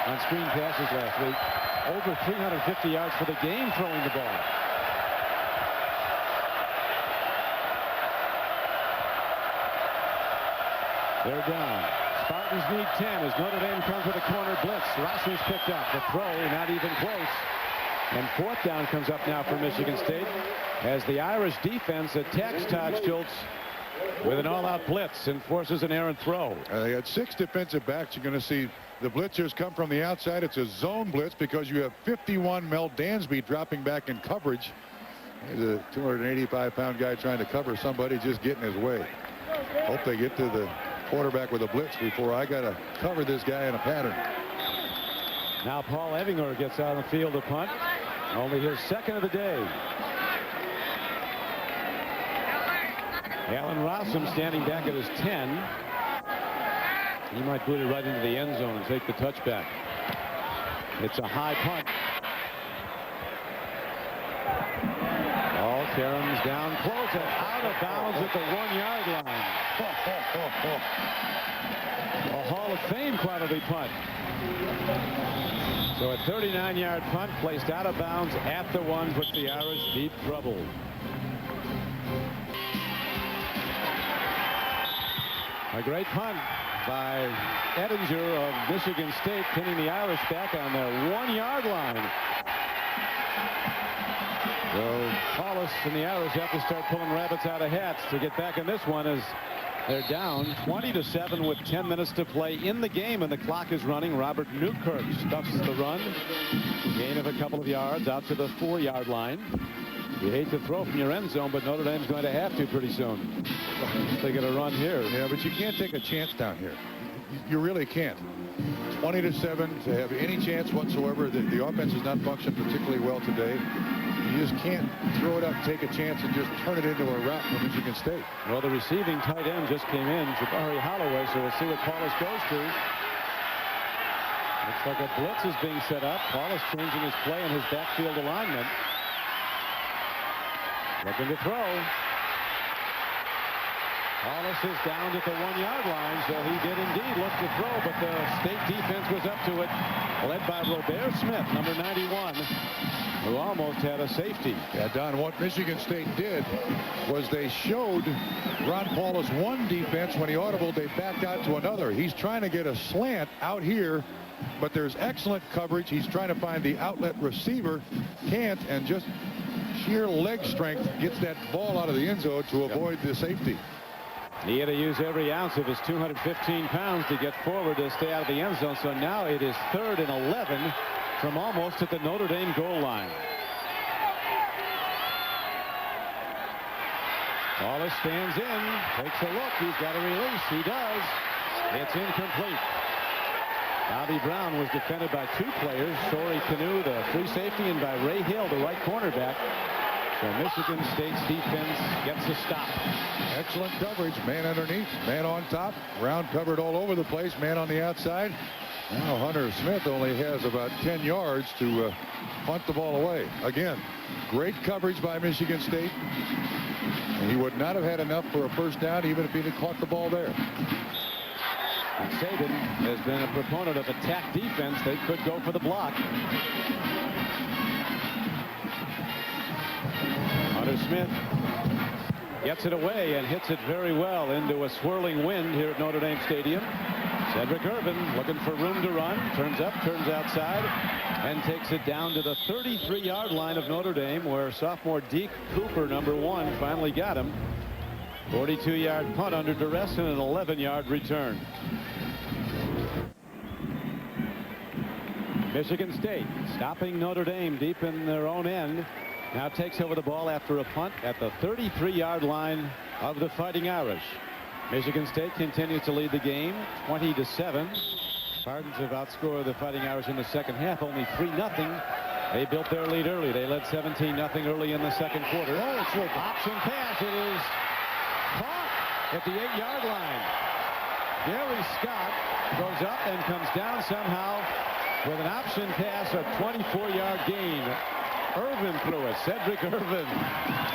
on screen passes last week. Over 350 yards for the game throwing the ball. They're down. Spartans need 10 as Notre Dame comes with a corner blitz. Rossman's picked up. The throw not even close. And 4th down comes up now for Michigan State as the Irish defense attacks Todd Schultz with an all-out blitz and forces an errant throw. They had 6 defensive backs. You're going to see the blitzers come from the outside. It's a zone blitz because you have 51 Mel Dansby dropping back in coverage. He's a 285-pound guy trying to cover somebody, just getting his way. Hope they get to the quarterback with a blitz before I got to cover this guy in a pattern. Now Paul Evinger gets out on the field to punt. Only his 2nd of the day. Alan Rossum standing back at his 10. He might boot it right into the end zone and take the touchback. It's a high punt. Ball caroms down close and out of bounds at the 1-yard line. A Hall of Fame quality punt. So a 39-yard punt placed out of bounds at the 1 puts the Irish deep trouble. A great punt by Ettinger of Michigan State, pinning the Irish back on their 1-yard line. So Paulus and the Irish have to start pulling rabbits out of hats to get back in this one as they're down 20-7 with 10 minutes to play in the game, and the clock is running. Robert Newkirk stuffs the run. Gain of a couple of yards out to the 4-yard line. You hate to throw from your end zone, but Notre Dame's going to have to pretty soon. They get a run here. Yeah, but you can't take a chance down here. You really can't. 20-7 to have any chance whatsoever. The offense has not functioned particularly well today. You just can't throw it up, take a chance, and just turn it into a route for Michigan State. Well, the receiving tight end just came in, Jabari Holloway, so we'll see what Paulus goes to. Looks like a blitz is being set up. Paulus changing his play and his backfield alignment. Looking to throw. Paulus is down at the 1-yard line, so he did indeed look to throw, but the state defense was up to it, led by Robert Smith, number 91, who almost had a safety. Yeah, Don, what Michigan State did was they showed Ron Paulus one defense. When he audibled, they backed out to another. He's trying to get a slant out here, but there's excellent coverage. He's trying to find the outlet receiver. Can't, and just sheer leg strength gets that ball out of the end zone to avoid the safety. He had to use every ounce of his 215 pounds to get forward to stay out of the end zone. So now it is 3rd and 11 from almost at the Notre Dame goal line. Paulus stands in, takes a look. He's got a release. He does. It's incomplete. Bobby Brown was defended by 2 players, Sorey Canoe, the free safety, and by Ray Hill, the right cornerback. So Michigan State's defense gets a stop. Excellent coverage. Man underneath, man on top. Brown covered all over the place. Man on the outside. Now Hunter Smith only has about 10 yards to punt the ball away. Again, great coverage by Michigan State. And he would not have had enough for a first down even if he'd have caught the ball there. And Saban has been a proponent of attack defense. They could go for the block. Hunter Smith gets it away and hits it very well into a swirling wind here at Notre Dame Stadium. Sedrick Irvin looking for room to run. Turns up, turns outside, and takes it down to the 33-yard line of Notre Dame, where sophomore Deke Cooper, number 1, finally got him. 42-yard punt under duress and an 11-yard return. Michigan State stopping Notre Dame deep in their own end. Now takes over the ball after a punt at the 33-yard line of the Fighting Irish. Michigan State continues to lead the game 20-7. Spartans have outscored the Fighting Irish in the second half, only 3-0. They built their lead early. They led 17-0 early in the second quarter. Oh, it's an option pass. It is caught at the 8-yard line. Gary Scott goes up and comes down somehow with an option pass, a 24-yard gain. Irvin threw it. Sedrick Irvin.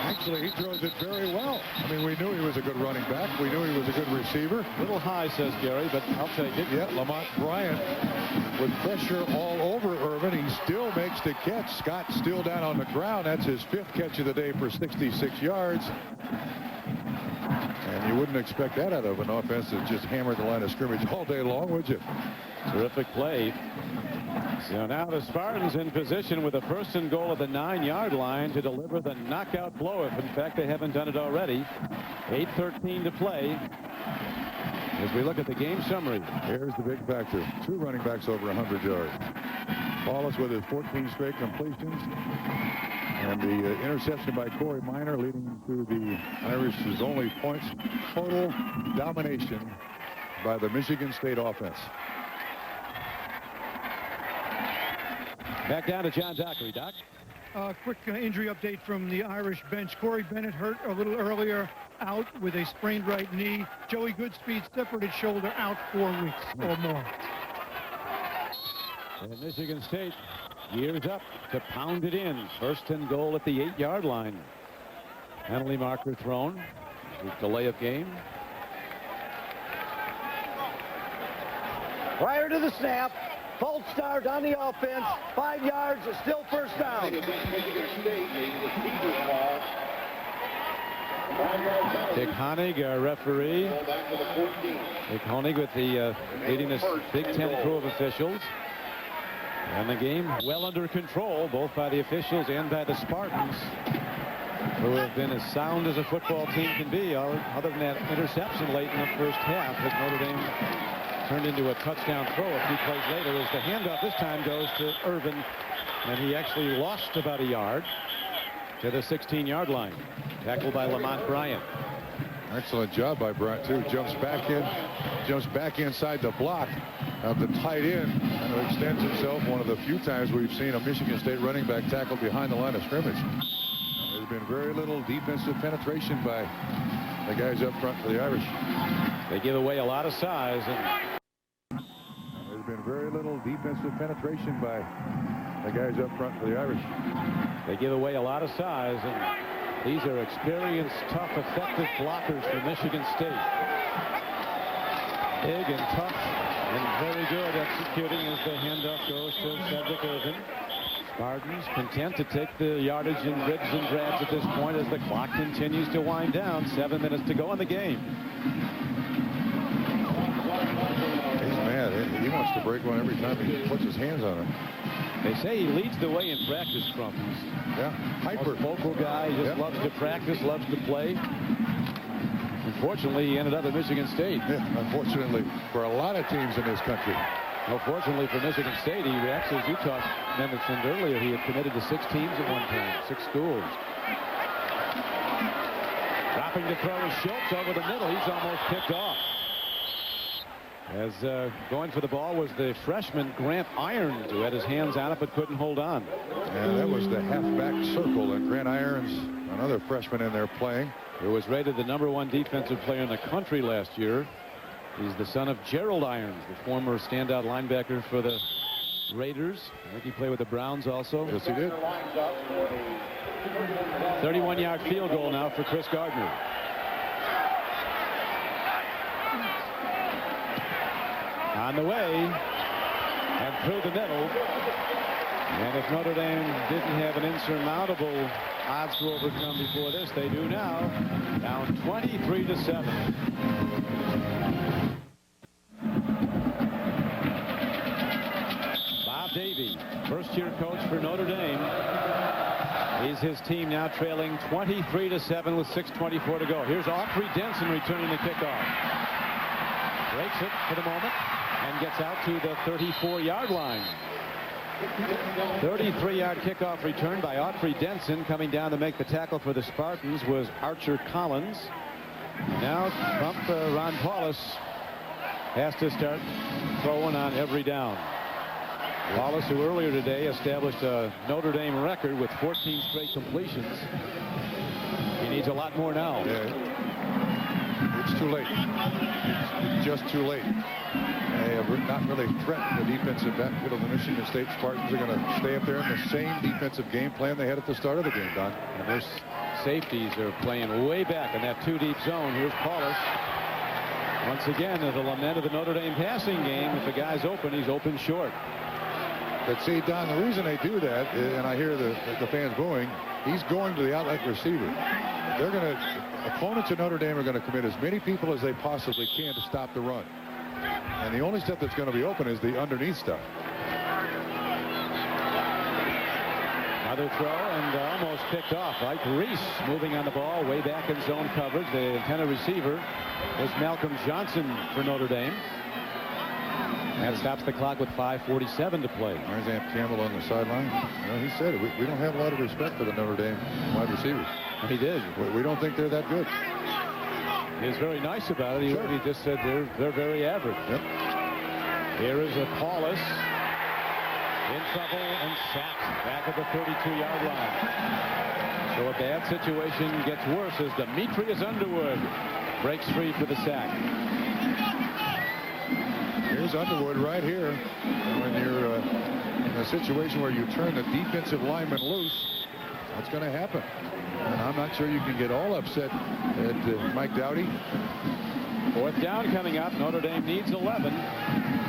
Actually, he throws it very well. I mean, we knew he was a good running back. We knew he was a good receiver. A little high, says Gary, but I'll take it. Yeah, Lamont Bryant with pressure all over Irvin. He still makes the catch. Scott still down on the ground. That's his 5th catch of the day for 66 yards. And you wouldn't expect that out of an offense that just hammered the line of scrimmage all day long, would you? Terrific play. So now the Spartans in position with a 1st and goal at the 9-yard line to deliver the knockout blow, if in fact they haven't done it already. 8:13 to play. As we look at the game summary. Here's the big factor. 2 running backs over 100 yards. Paulus with his 14 straight completions. And the interception by Corey Minor leading to the Irish's only points. Total domination by the Michigan State offense. Back down to John Dockery. Doc. Quick injury update from the Irish bench. Corey Bennett hurt a little earlier, out with a sprained right knee. Joey Goodspeed separated shoulder, out 4 weeks or more. And Michigan State gears up to pound it in. 1st and goal at the 8-yard line. Penalty marker thrown. Delay of game. Prior to the snap, false start on the offense. 5 yards, still first down. Dick Honig, our referee. Dick Honig with the leading this Big Ten crew of officials. And the game well under control, both by the officials and by the Spartans, who have been as sound as a football team can be, other than that interception late in the first half that Notre Dame turned into a touchdown throw a few plays later, as the handoff this time goes to Irvin, and he actually lost about a yard to the 16-yard line. Tackled by Lamont Bryant. Excellent job by Bryant, too. Jumps back inside the block of the tight end, and it extends himself. One of the few times we've seen a Michigan State running back tackled behind the line of scrimmage. There's been very little defensive penetration by the guys up front for the Irish. They give away a lot of size. There's been very little defensive penetration by the guys up front for the Irish. They give away a lot of size, and these are experienced, tough, effective blockers for Michigan State. Big and tough and very good executing as the handoff goes to Sedrick Irvin. Spartans content to take the yardage in ribs and grabs at this point as the clock continues to wind down. 7 minutes to go in the game. He's mad. He wants to break one every time he puts his hands on it. They say he leads the way in practice, Crumpies. Yeah, hyper. Vocal guy. He just loves to practice, loves to play. Unfortunately, he ended up at Michigan State. Yeah, unfortunately for a lot of teams in this country. Well, fortunately for Michigan State, he actually, as you mentioned earlier, he had committed to 6 teams at one time, 6 schools. Dropping to throw is Schultz over the middle. He's almost picked off. As going for the ball was the freshman Grant Irons, who had his hands on it but couldn't hold on. And that was the halfback circle, and Grant Irons, another freshman in there playing. Who was rated the #1 defensive player in the country last year. He's the son of Gerald Irons, the former standout linebacker for the Raiders. I think he played with the Browns also. Yes, he did. 31-yard field goal now for Chris Gardner. On the way and through the middle. And if Notre Dame didn't have an insurmountable odds to overcome before this, they do now. Down 23-7. Bob Davie, first-year coach for Notre Dame. He's his team now trailing 23-7 with 6:24 to go. Here's Autry Denson returning the kickoff. Breaks it for the moment and gets out to the 34-yard line. 33-yard kickoff return by Autry Denson. Coming down to make the tackle for the Spartans was Archer Collins. Now Ron Paulus has to start throwing on every down. Paulus, who earlier today established a Notre Dame record with 14 straight completions. He needs a lot more now. Yeah. It's too late. It's just too late. They have not really threatened the defensive backfield of the Michigan State Spartans. Are going to stay up there in the same defensive game plan they had at the start of the game, Don. And their safeties are playing way back in that 2-deep zone. Here's Paulus. Once again, the lament of the Notre Dame passing game. If a guy's open, he's open short. But see, Don, the reason they do that, and I hear the fans booing, he's going to the outlet receiver. They're going to, opponents of Notre Dame are going to commit as many people as they possibly can to stop the run. And the only stuff that's going to be open is the underneath stuff. Another throw and almost picked off. Ike Reese moving on the ball way back in zone coverage. The intended receiver was Malcolm Johnson for Notre Dame. That stops the clock with 5:47 to play. There's Amp Campbell on the sideline. Well, he said it. We don't have a lot of respect for the Notre Dame wide receivers. He did. We don't think they're that good. He was very nice about it. He just said they're very average. Yep. Here is a Paulus in trouble and sacked back at the 32-yard line. So a bad situation gets worse as Demetrius Underwood breaks free for the sack. Here's Underwood right here. And when you're in a situation where you turn the defensive lineman loose, what's going to happen? And I'm not sure you can get all upset at Mike Dowdy. 4th down coming up. Notre Dame needs 11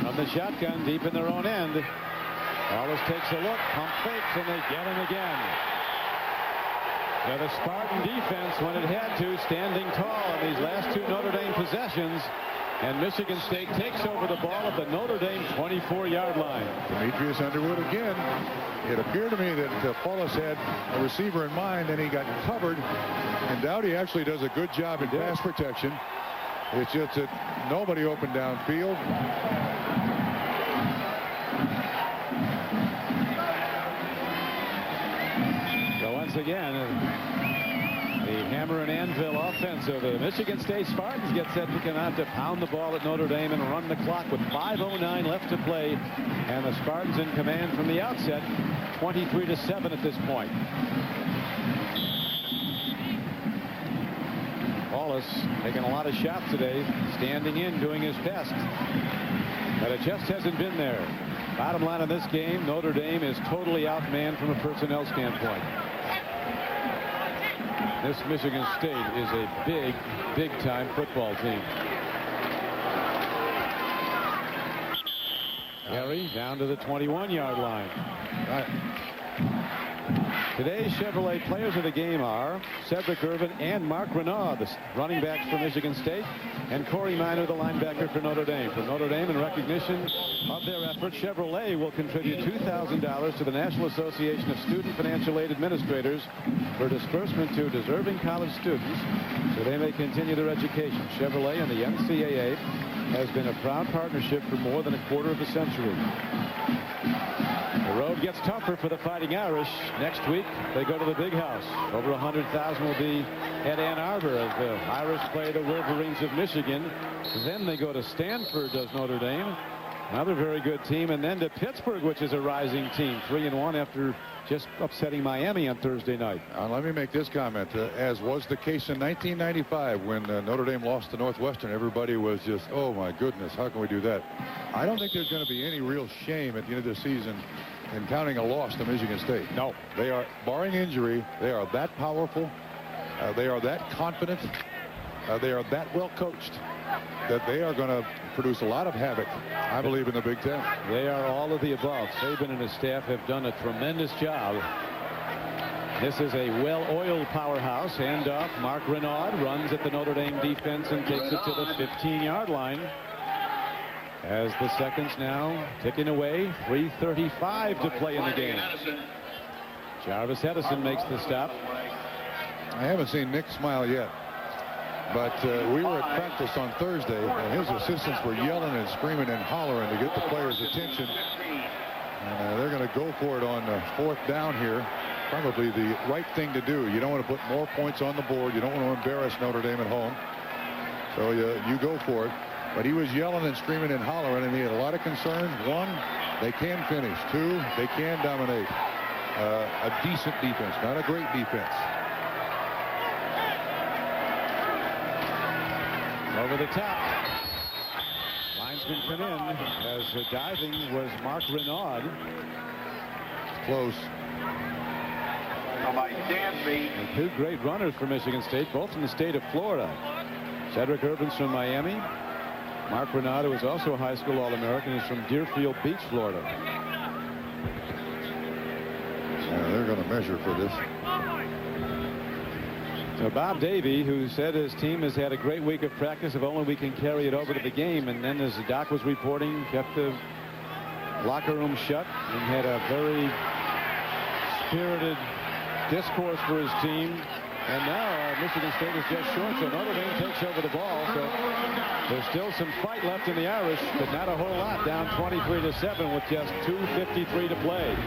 from the shotgun deep in their own end. Paulus takes a look, pump fakes, and they get him again. So the Spartan defense, when it had to, standing tall on these last two Notre Dame possessions. And Michigan State takes over the ball at the Notre Dame 24-yard line. Demetrius Underwood again. It appeared to me that Paulus had a receiver in mind, and he got covered. And Dowdy actually does a good job in pass protection. It's just that nobody opened downfield. So once again, the hammer and anvil offense of the Michigan State Spartans get set to come out to pound the ball at Notre Dame and run the clock with 5:09 left to play. And the Spartans in command from the outset, 23-7 at this point. Paulus taking a lot of shots today, standing in, doing his best. But it just hasn't been there. Bottom line of this game, Notre Dame is totally outmanned from a personnel standpoint. This Michigan State is a big-time football team. Harry down to the 21-yard line. Today's Chevrolet players of the game are Sedrick Irvin and Marc Renaud, the running backs for Michigan State, and Corey Minor, the linebacker for Notre Dame. For Notre Dame, in recognition of their efforts, Chevrolet will contribute $2,000 to the National Association of Student Financial Aid Administrators for disbursement to deserving college students so they may continue their education. Chevrolet and the NCAA has been a proud partnership for more than a quarter of a century. The road gets tougher for the Fighting Irish. Next week, they go to the Big House. Over 100,000 will be at Ann Arbor as the Irish play the Wolverines of Michigan. Then they go to Stanford, does Notre Dame. Another very good team. And then to Pittsburgh, which is a rising team. 3-1 after just upsetting Miami on Thursday night. Let me make this comment. As was the case in 1995 when Notre Dame lost to Northwestern, everybody was just, oh my goodness, how can we do that? I don't think there's going to be any real shame at the end of the season in counting a loss to Michigan State. No. They are, barring injury, they are that powerful. They are that confident. They are that well coached that they are going to produce a lot of havoc, I believe, in the Big Ten. They are all of the above. Saban and his staff have done a tremendous job. This is a well-oiled powerhouse. Handoff. Marc Renaud runs at the Notre Dame defense and takes it to the 15-yard line. As the seconds now ticking away. 3:35 to play in the game. Jarvis Edison makes the stop. I haven't seen Nick smile yet. But we were at practice on Thursday, and his assistants were yelling and screaming and hollering to get the players' attention. And they're going to go for it on 4th down here. Probably the right thing to do. You don't want to put more points on the board. You don't want to embarrass Notre Dame at home. So you go for it. But he was yelling and screaming and hollering, and he had a lot of concerns. 1, they can finish. 2, they can dominate. A decent defense, not a great defense. Over the top. Linesman come in as the diving was Marc Renaud. Close. And 2 great runners for Michigan State, both from the state of Florida. Sedrick Irvin's from Miami. Marc Renaud, who is also a high school All-American, is from Deerfield Beach, Florida. Yeah, they're going to measure for this. So Bob Davie, who said his team has had a great week of practice, if only we can carry it over to the game. And then as Doc was reporting, kept the locker room shut and had a very spirited discourse for his team. And now Michigan State is just short, so Notre Dame takes over the ball. So there's still some fight left in the Irish, but not a whole lot. Down 23-7 with just 2:53 to play.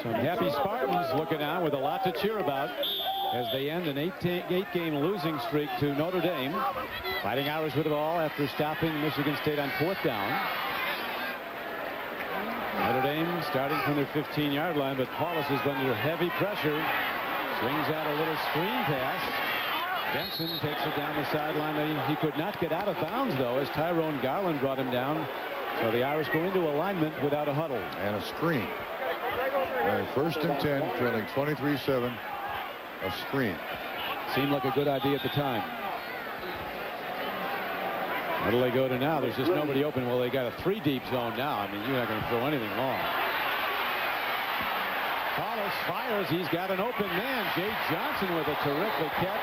Some happy Spartans looking on with a lot to cheer about as they end an 8-game losing streak to Notre Dame. Fighting Irish with the ball after stopping Michigan State on 4th down. Notre Dame starting from their 15-yard line, but Paulus is under heavy pressure. Swings out a little screen pass. Benson takes it down the sideline. He could not get out of bounds, though, as Tyrone Garland brought him down. So the Irish go into alignment without a huddle. And a screen. 1st and 10, trailing 23-7. A screen. Seemed like a good idea at the time. Where do they go to now? There's just nobody open. Well, they got a 3-deep zone now. I mean, you're not going to throw anything long. Paulus fires. He's got an open man. Jay Johnson with a terrific catch.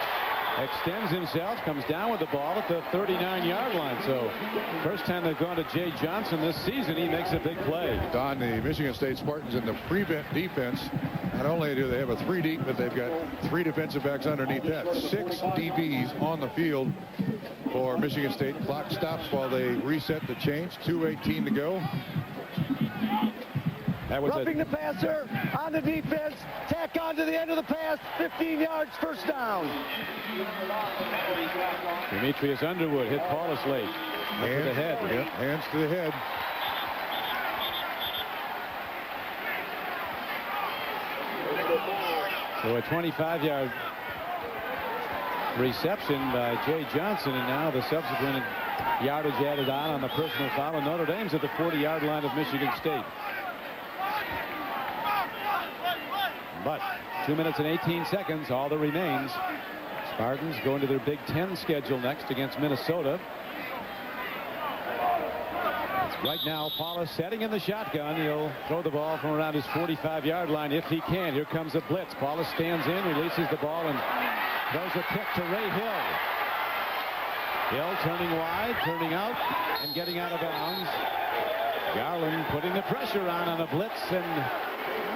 Extends himself, comes down with the ball at the 39-yard line. So first time they've gone to Jay Johnson this season, he makes a big play. Don, the Michigan State Spartans in the prevent defense, not only do they have a 3 deep, but they've got 3 defensive backs underneath that. 6 DBs on the field for Michigan State. Clock stops while they reset the change. 2:18 to go. That was Roughing the passer on the defense. Tack on to the end of the pass. 15 yards, first down. Demetrius Underwood hit Paulus late. Up to the head. Yep, hands to the head. So a 25-yard reception by Jay Johnson, and now the subsequent yardage added on the personal foul. And Notre Dame's at the 40-yard line of Michigan State. But 2 minutes and 18 seconds, all that remains. Spartans go into their Big Ten schedule next against Minnesota. Right now, Paulus setting in the shotgun. He'll throw the ball from around his 45-yard line if he can. Here comes a blitz. Paulus stands in, releases the ball, and throws a pick to Ray Hill. Hill turning wide, turning out, and getting out of bounds. Garland putting the pressure on a blitz, and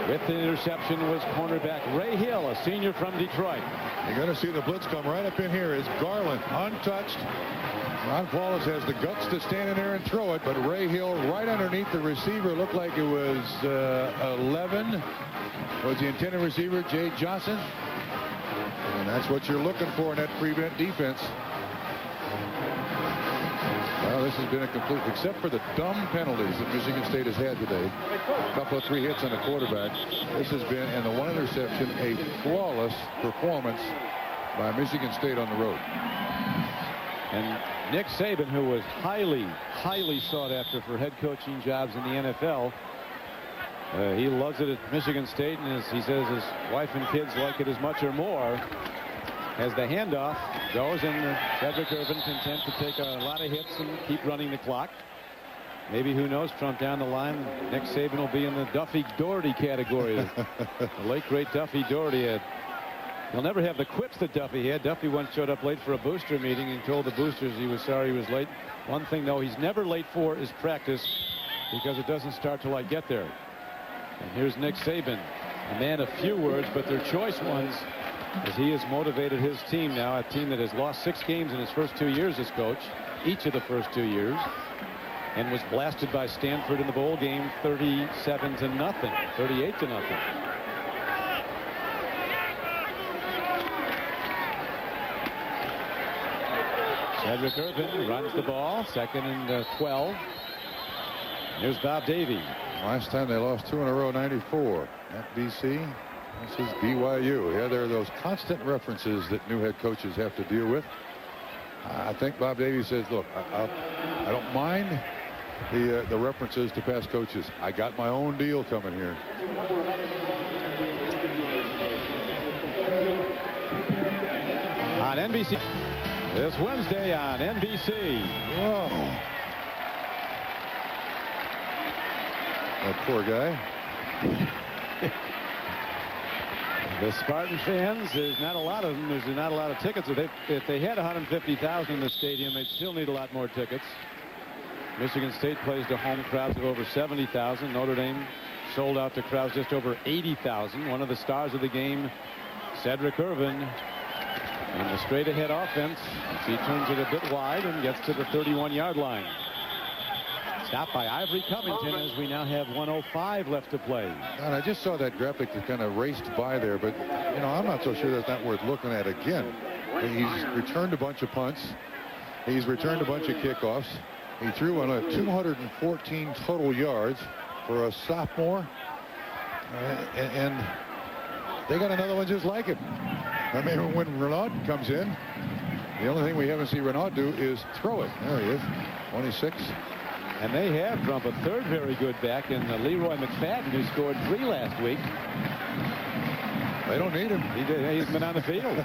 with the interception was cornerback Ray Hill, a senior from Detroit. You're going to see the blitz come right up in here as Garland untouched. Ron Paulus has the guts to stand in there and throw it, but Ray Hill right underneath the receiver. Looked like it was 11 was the intended receiver, Jay Johnson. And that's what you're looking for in that prevent defense. Well, this has been a complete, except for the dumb penalties that Michigan State has had today. A couple of 3 hits on the quarterback. This has been, and the 1 interception, a flawless performance by Michigan State on the road. And Nick Saban, who was highly sought after for head coaching jobs in the NFL, he loves it at Michigan State, and as he says, his wife and kids like it as much or more. As the handoff goes, and Sedrick Irvin content to take a lot of hits and keep running the clock. Maybe, who knows, Trump, down the line, Nick Saban will be in the Duffy Doherty category. The late, great Duffy Doherty had. He'll never have the quips that Duffy had. Duffy once showed up late for a booster meeting and told the boosters he was sorry he was late. One thing, though, he's never late for is practice, because it doesn't start till I get there. And here's Nick Saban, a man of few words, but they're choice ones, as he has motivated his team now, a team that has lost 6 games in his first 2 years as coach, each of the first 2 years, and was blasted by Stanford in the bowl game 37-0, 38-0. Sedrick Irvin runs the ball, 2nd and 12. Here's Bob Davie. Last time they lost 2 in a row, 94 at BC. This is BYU. Yeah, there are those constant references that new head coaches have to deal with. I think Bob Davie says, look, I don't mind the references to past coaches. I got my own deal coming here. On NBC this Wednesday on NBC. Whoa. That poor guy. The Spartan fans, there's not a lot of them. There's not a lot of tickets. If they had 150,000 in the stadium, they'd still need a lot more tickets. Michigan State plays to home crowds of over 70,000. Notre Dame sold out to crowds just over 80,000. One of the stars of the game, Sedrick Irvin, in the straight ahead offense. He turns it a bit wide and gets to the 31-yard line. Stopped by Ivory Covington as we now have 1:05 left to play. And I just saw that graphic that kind of raced by there, but you know, I'm not so sure that's not worth looking at again. He's returned a bunch of punts. He's returned a bunch of kickoffs. He threw on a 214 total yards for a sophomore, and they got another one just like him. I mean, when Renaud comes in, the only thing we haven't seen Renaud do is throw it. There he is, 26. And they have Trump a third very good back in Leroy McFadden, who scored 3 last week. They don't need him. He's been on the field.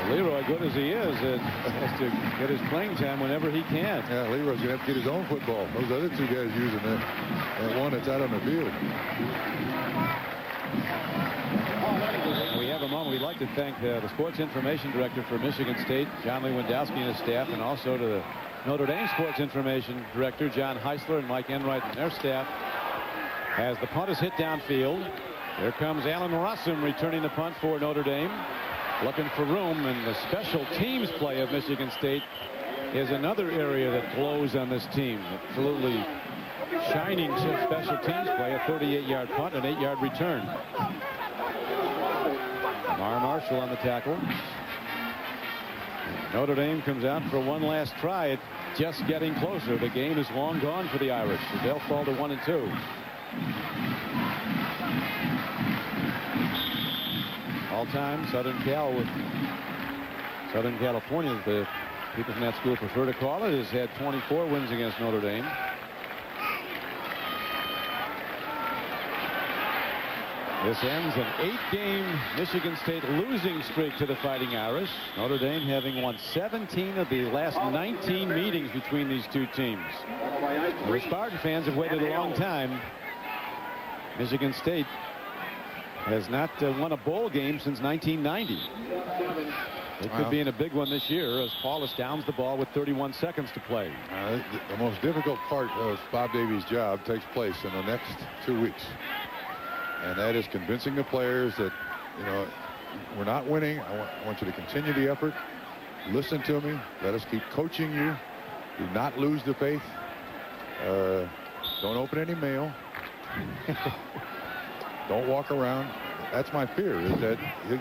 Leroy, good as he is, has to get his playing time whenever he can. Yeah, Leroy's going to have to get his own football. Those other two guys using that one that's out on the field. We have a moment. We'd like to thank the sports information director for Michigan State, John Lewandowski, and his staff, and also to the Notre Dame sports information director, John Heisler, and Mike Enright and their staff. As the punt is hit downfield, here comes Alan Rossum returning the punt for Notre Dame, looking for room. And the special teams play of Michigan State is another area that glows on this team. Absolutely shining special teams play. A 38-yard punt, an 8-yard return. Mar Marshall on the tackle. Notre Dame comes out for one last try at just getting closer. The game is long gone for the Irish. They'll fall to 1-2. All-time Southern California, the people from that school prefer to call it, has had 24 wins against Notre Dame. This ends an 8-game Michigan State losing streak to the Fighting Irish. Notre Dame having won 17 of the last 19 meetings between these two teams. The Spartan fans have waited a long time. Michigan State has not won a bowl game since 1990. It could be in a big one this year as Paulus downs the ball with 31 seconds to play. The most difficult part of Bob Davies' job takes place in the next 2 weeks. And that is convincing the players that, you know, we're not winning. I want you to continue the effort. Listen to me. Let us keep coaching you. Do not lose the faith. Don't open any mail. Don't walk around. That's my fear, is that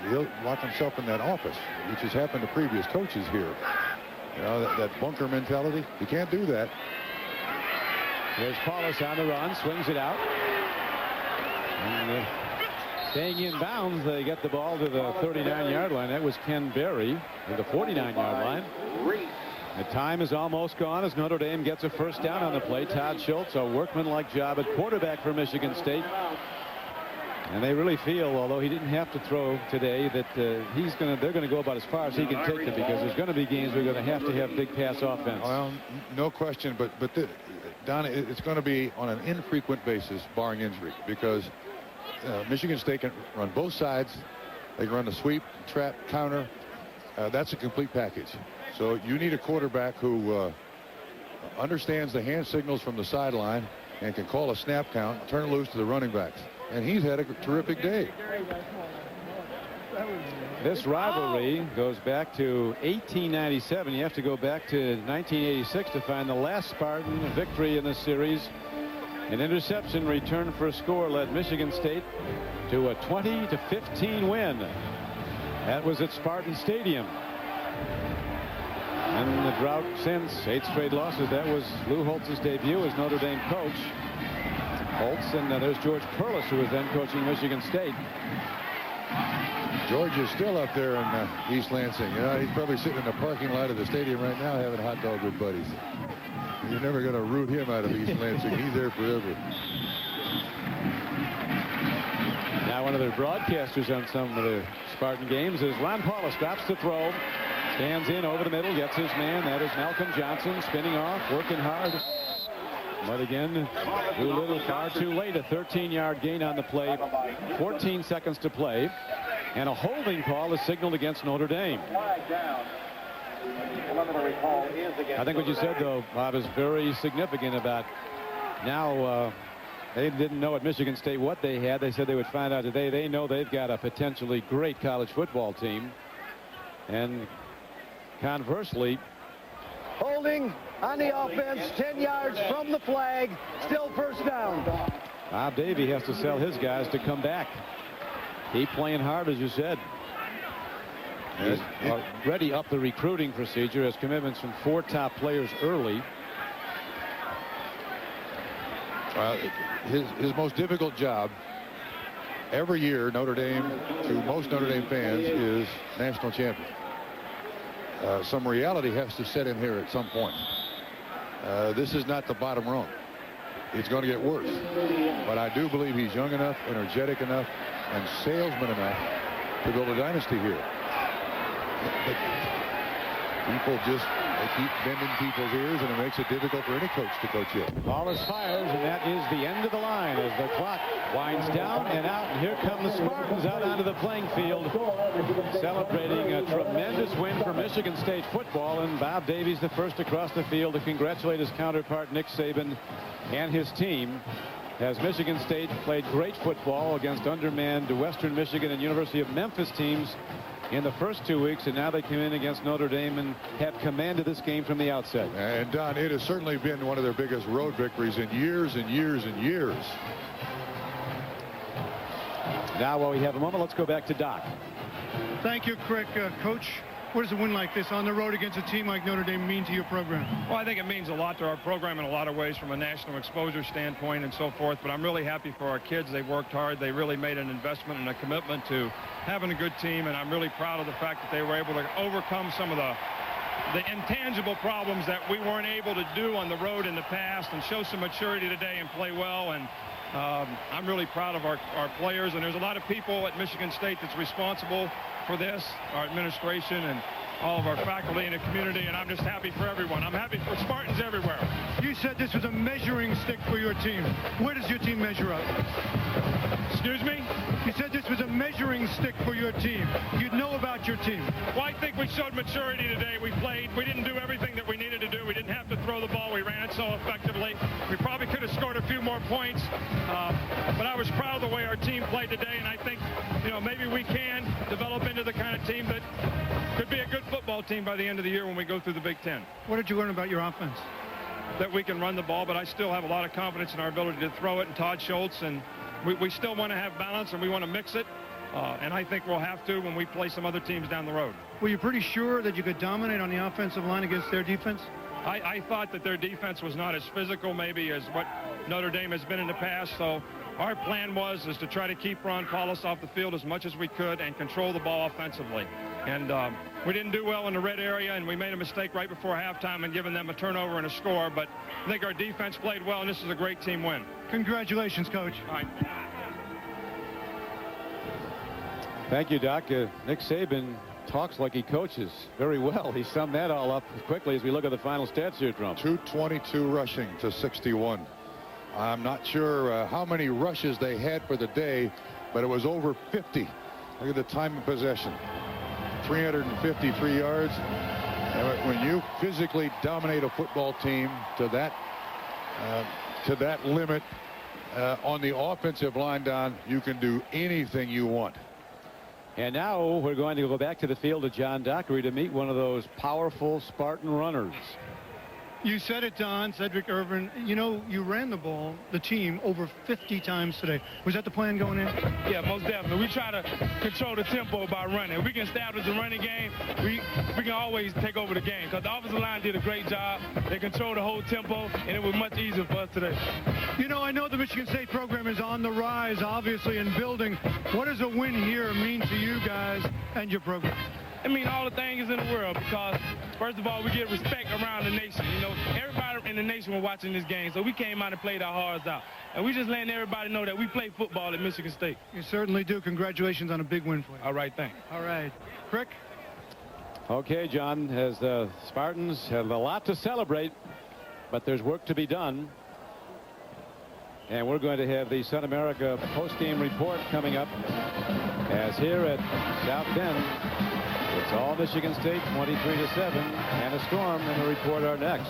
he'll lock himself in that office, which has happened to previous coaches here. You know, that bunker mentality. You can't do that. There's Paulus on the run, swings it out. And staying in bounds, they get the ball to the 39-yard line. That was Ken Berry to the 49-yard line. The time is almost gone as Notre Dame gets a first down on the play. Todd Schultz, a workmanlike job at quarterback for Michigan State. And they really feel, although he didn't have to throw today, that they're going to go about as far as he can take them, because there's going to be games we're going to have big pass offense. Well, no question, but Don, it's going to be on an infrequent basis, barring injury, because Michigan State can run both sides. They can run the sweep, trap, counter. That's a complete package. So you need a quarterback who understands the hand signals from the sideline and can call a snap count, turn it loose to the running backs. And he's had a terrific day. This rivalry goes back to 1897. You have to go back to 1986 to find the last Spartan victory in this series. An interception return for a score led Michigan State to a 20-15 win. That was at Spartan Stadium. And the drought since, 8 straight losses. That was Lou Holtz's debut as Notre Dame coach. Holtz, and there's George Perlis, who was then coaching Michigan State. George is still up there in East Lansing. You know, he's probably sitting in the parking lot of the stadium right now having a hot dog with buddies. You're never going to root him out of East Lansing. He's there forever. Now one of their broadcasters on some of the Spartan games is Ron Paulus. Stops to throw. Stands in over the middle. Gets his man. That is Malcolm Johnson. Spinning off. Working hard. But again, too little, far too late. A 13-yard gain on the play. 14 seconds to play. And a holding call is signaled against Notre Dame. I think what you said, though, Bob, is very significant about now they didn't know at Michigan State what they had. They said they would find out today. They know they've got a potentially great college football team. And conversely, holding on the offense, 10 yards from the flag, still first down. Bob Davie has to sell his guys to come back. Keep playing hard, as you said. He's already up the recruiting procedure as commitments from 4 top players early. His most difficult job every year, Notre Dame, to most Notre Dame fans, is national champion. Some reality has to set in here at some point. This is not the bottom rung. It's going to get worse. But I do believe he's young enough, energetic enough, and salesman enough to build a dynasty here. But people just, they keep bending people's ears, and it makes it difficult for any coach to coach you. Wallace fires, and that is the end of the line as the clock winds down and out. And here come the Spartans out onto the playing field, celebrating a tremendous win for Michigan State football. And Bob Davies, the first across the field to congratulate his counterpart Nick Saban and his team, as Michigan State played great football against undermanned Western Michigan and University of Memphis teams in the first 2 weeks, and now they come in against Notre Dame and have commanded this game from the outset. And Don, it has certainly been one of their biggest road victories in years and years and years. Now, while we have a moment, let's go back to Doc. Thank you, Crick. Coach, what does a win like this on the road against a team like Notre Dame mean to your program? Well, I think it means a lot to our program in a lot of ways from a national exposure standpoint and so forth. But I'm really happy for our kids. They worked hard. They really made an investment and a commitment to having a good team. And I'm really proud of the fact that they were able to overcome some of the intangible problems that we weren't able to do on the road in the past and show some maturity today and play well. And I'm really proud of our players. And there's a lot of people at Michigan State that's responsible for this, our administration and all of our faculty in the community, and I'm just happy for everyone. I'm happy for Spartans everywhere. You said this was a measuring stick for your team. Where does your team measure up? Excuse me? You said this was a measuring stick for your team. You'd know about your team. Well, I think we showed maturity today. We played. We didn't do everything that we needed to do. We didn't have to throw the ball. We ran it so effectively. We probably could have scored a few more points, but I was proud of the way our team played today, and I think, maybe we can develop into the kind of team that could be a good football team by the end of the year when we go through the Big Ten. What did you learn about your offense? That we can run the ball, but I still have a lot of confidence in our ability to throw it, and Todd Schultz, and we still want to have balance, and we want to mix it, and I think we'll have to when we play some other teams down the road. Were you pretty sure that you could dominate on the offensive line against their defense? I thought that their defense was not as physical maybe as what Notre Dame has been in the past, so our plan was to try to keep Ron Paulus off the field as much as we could and control the ball offensively. And we didn't do well in the red area, and we made a mistake right before halftime and giving them a turnover and a score. But I think our defense played well, and this is a great team win. Congratulations, Coach. All right. Thank you, Doc. Nick Saban talks like he coaches very well. He summed that all up quickly as we look at the final stats here, Trump. 222 rushing to 61. I'm not sure how many rushes they had for the day, but it was over 50. Look at the time of possession. 353 yards. And when you physically dominate a football team to that limit on the offensive line, Don, you can do anything you want. And now we're going to go back to the field of John Dockery to meet one of those powerful Spartan runners. You said it, Don. Sedrick Irvin, you ran the ball, the team, over 50 times today. Was that the plan going in? Yeah, most definitely. We try to control the tempo by running. If we can establish the running game, we can always take over the game, because the offensive line did a great job. They controlled the whole tempo, and it was much easier for us today. I know the Michigan State program is on the rise, obviously, in building. What does a win here mean to you guys and your program? I mean, all the things in the world, because, first of all, we get respect around the nation. Everybody in the nation was watching this game, so we came out and played our hearts out. And we just letting everybody know that we play football at Michigan State. You certainly do. Congratulations on a big win for you. All right, thanks. All right. Crick? Okay, John, as the Spartans have a lot to celebrate, but there's work to be done. And we're going to have the Sun America post-game report coming up, as here at South Bend, it's all Michigan State 23-7, and a storm, and the report are next.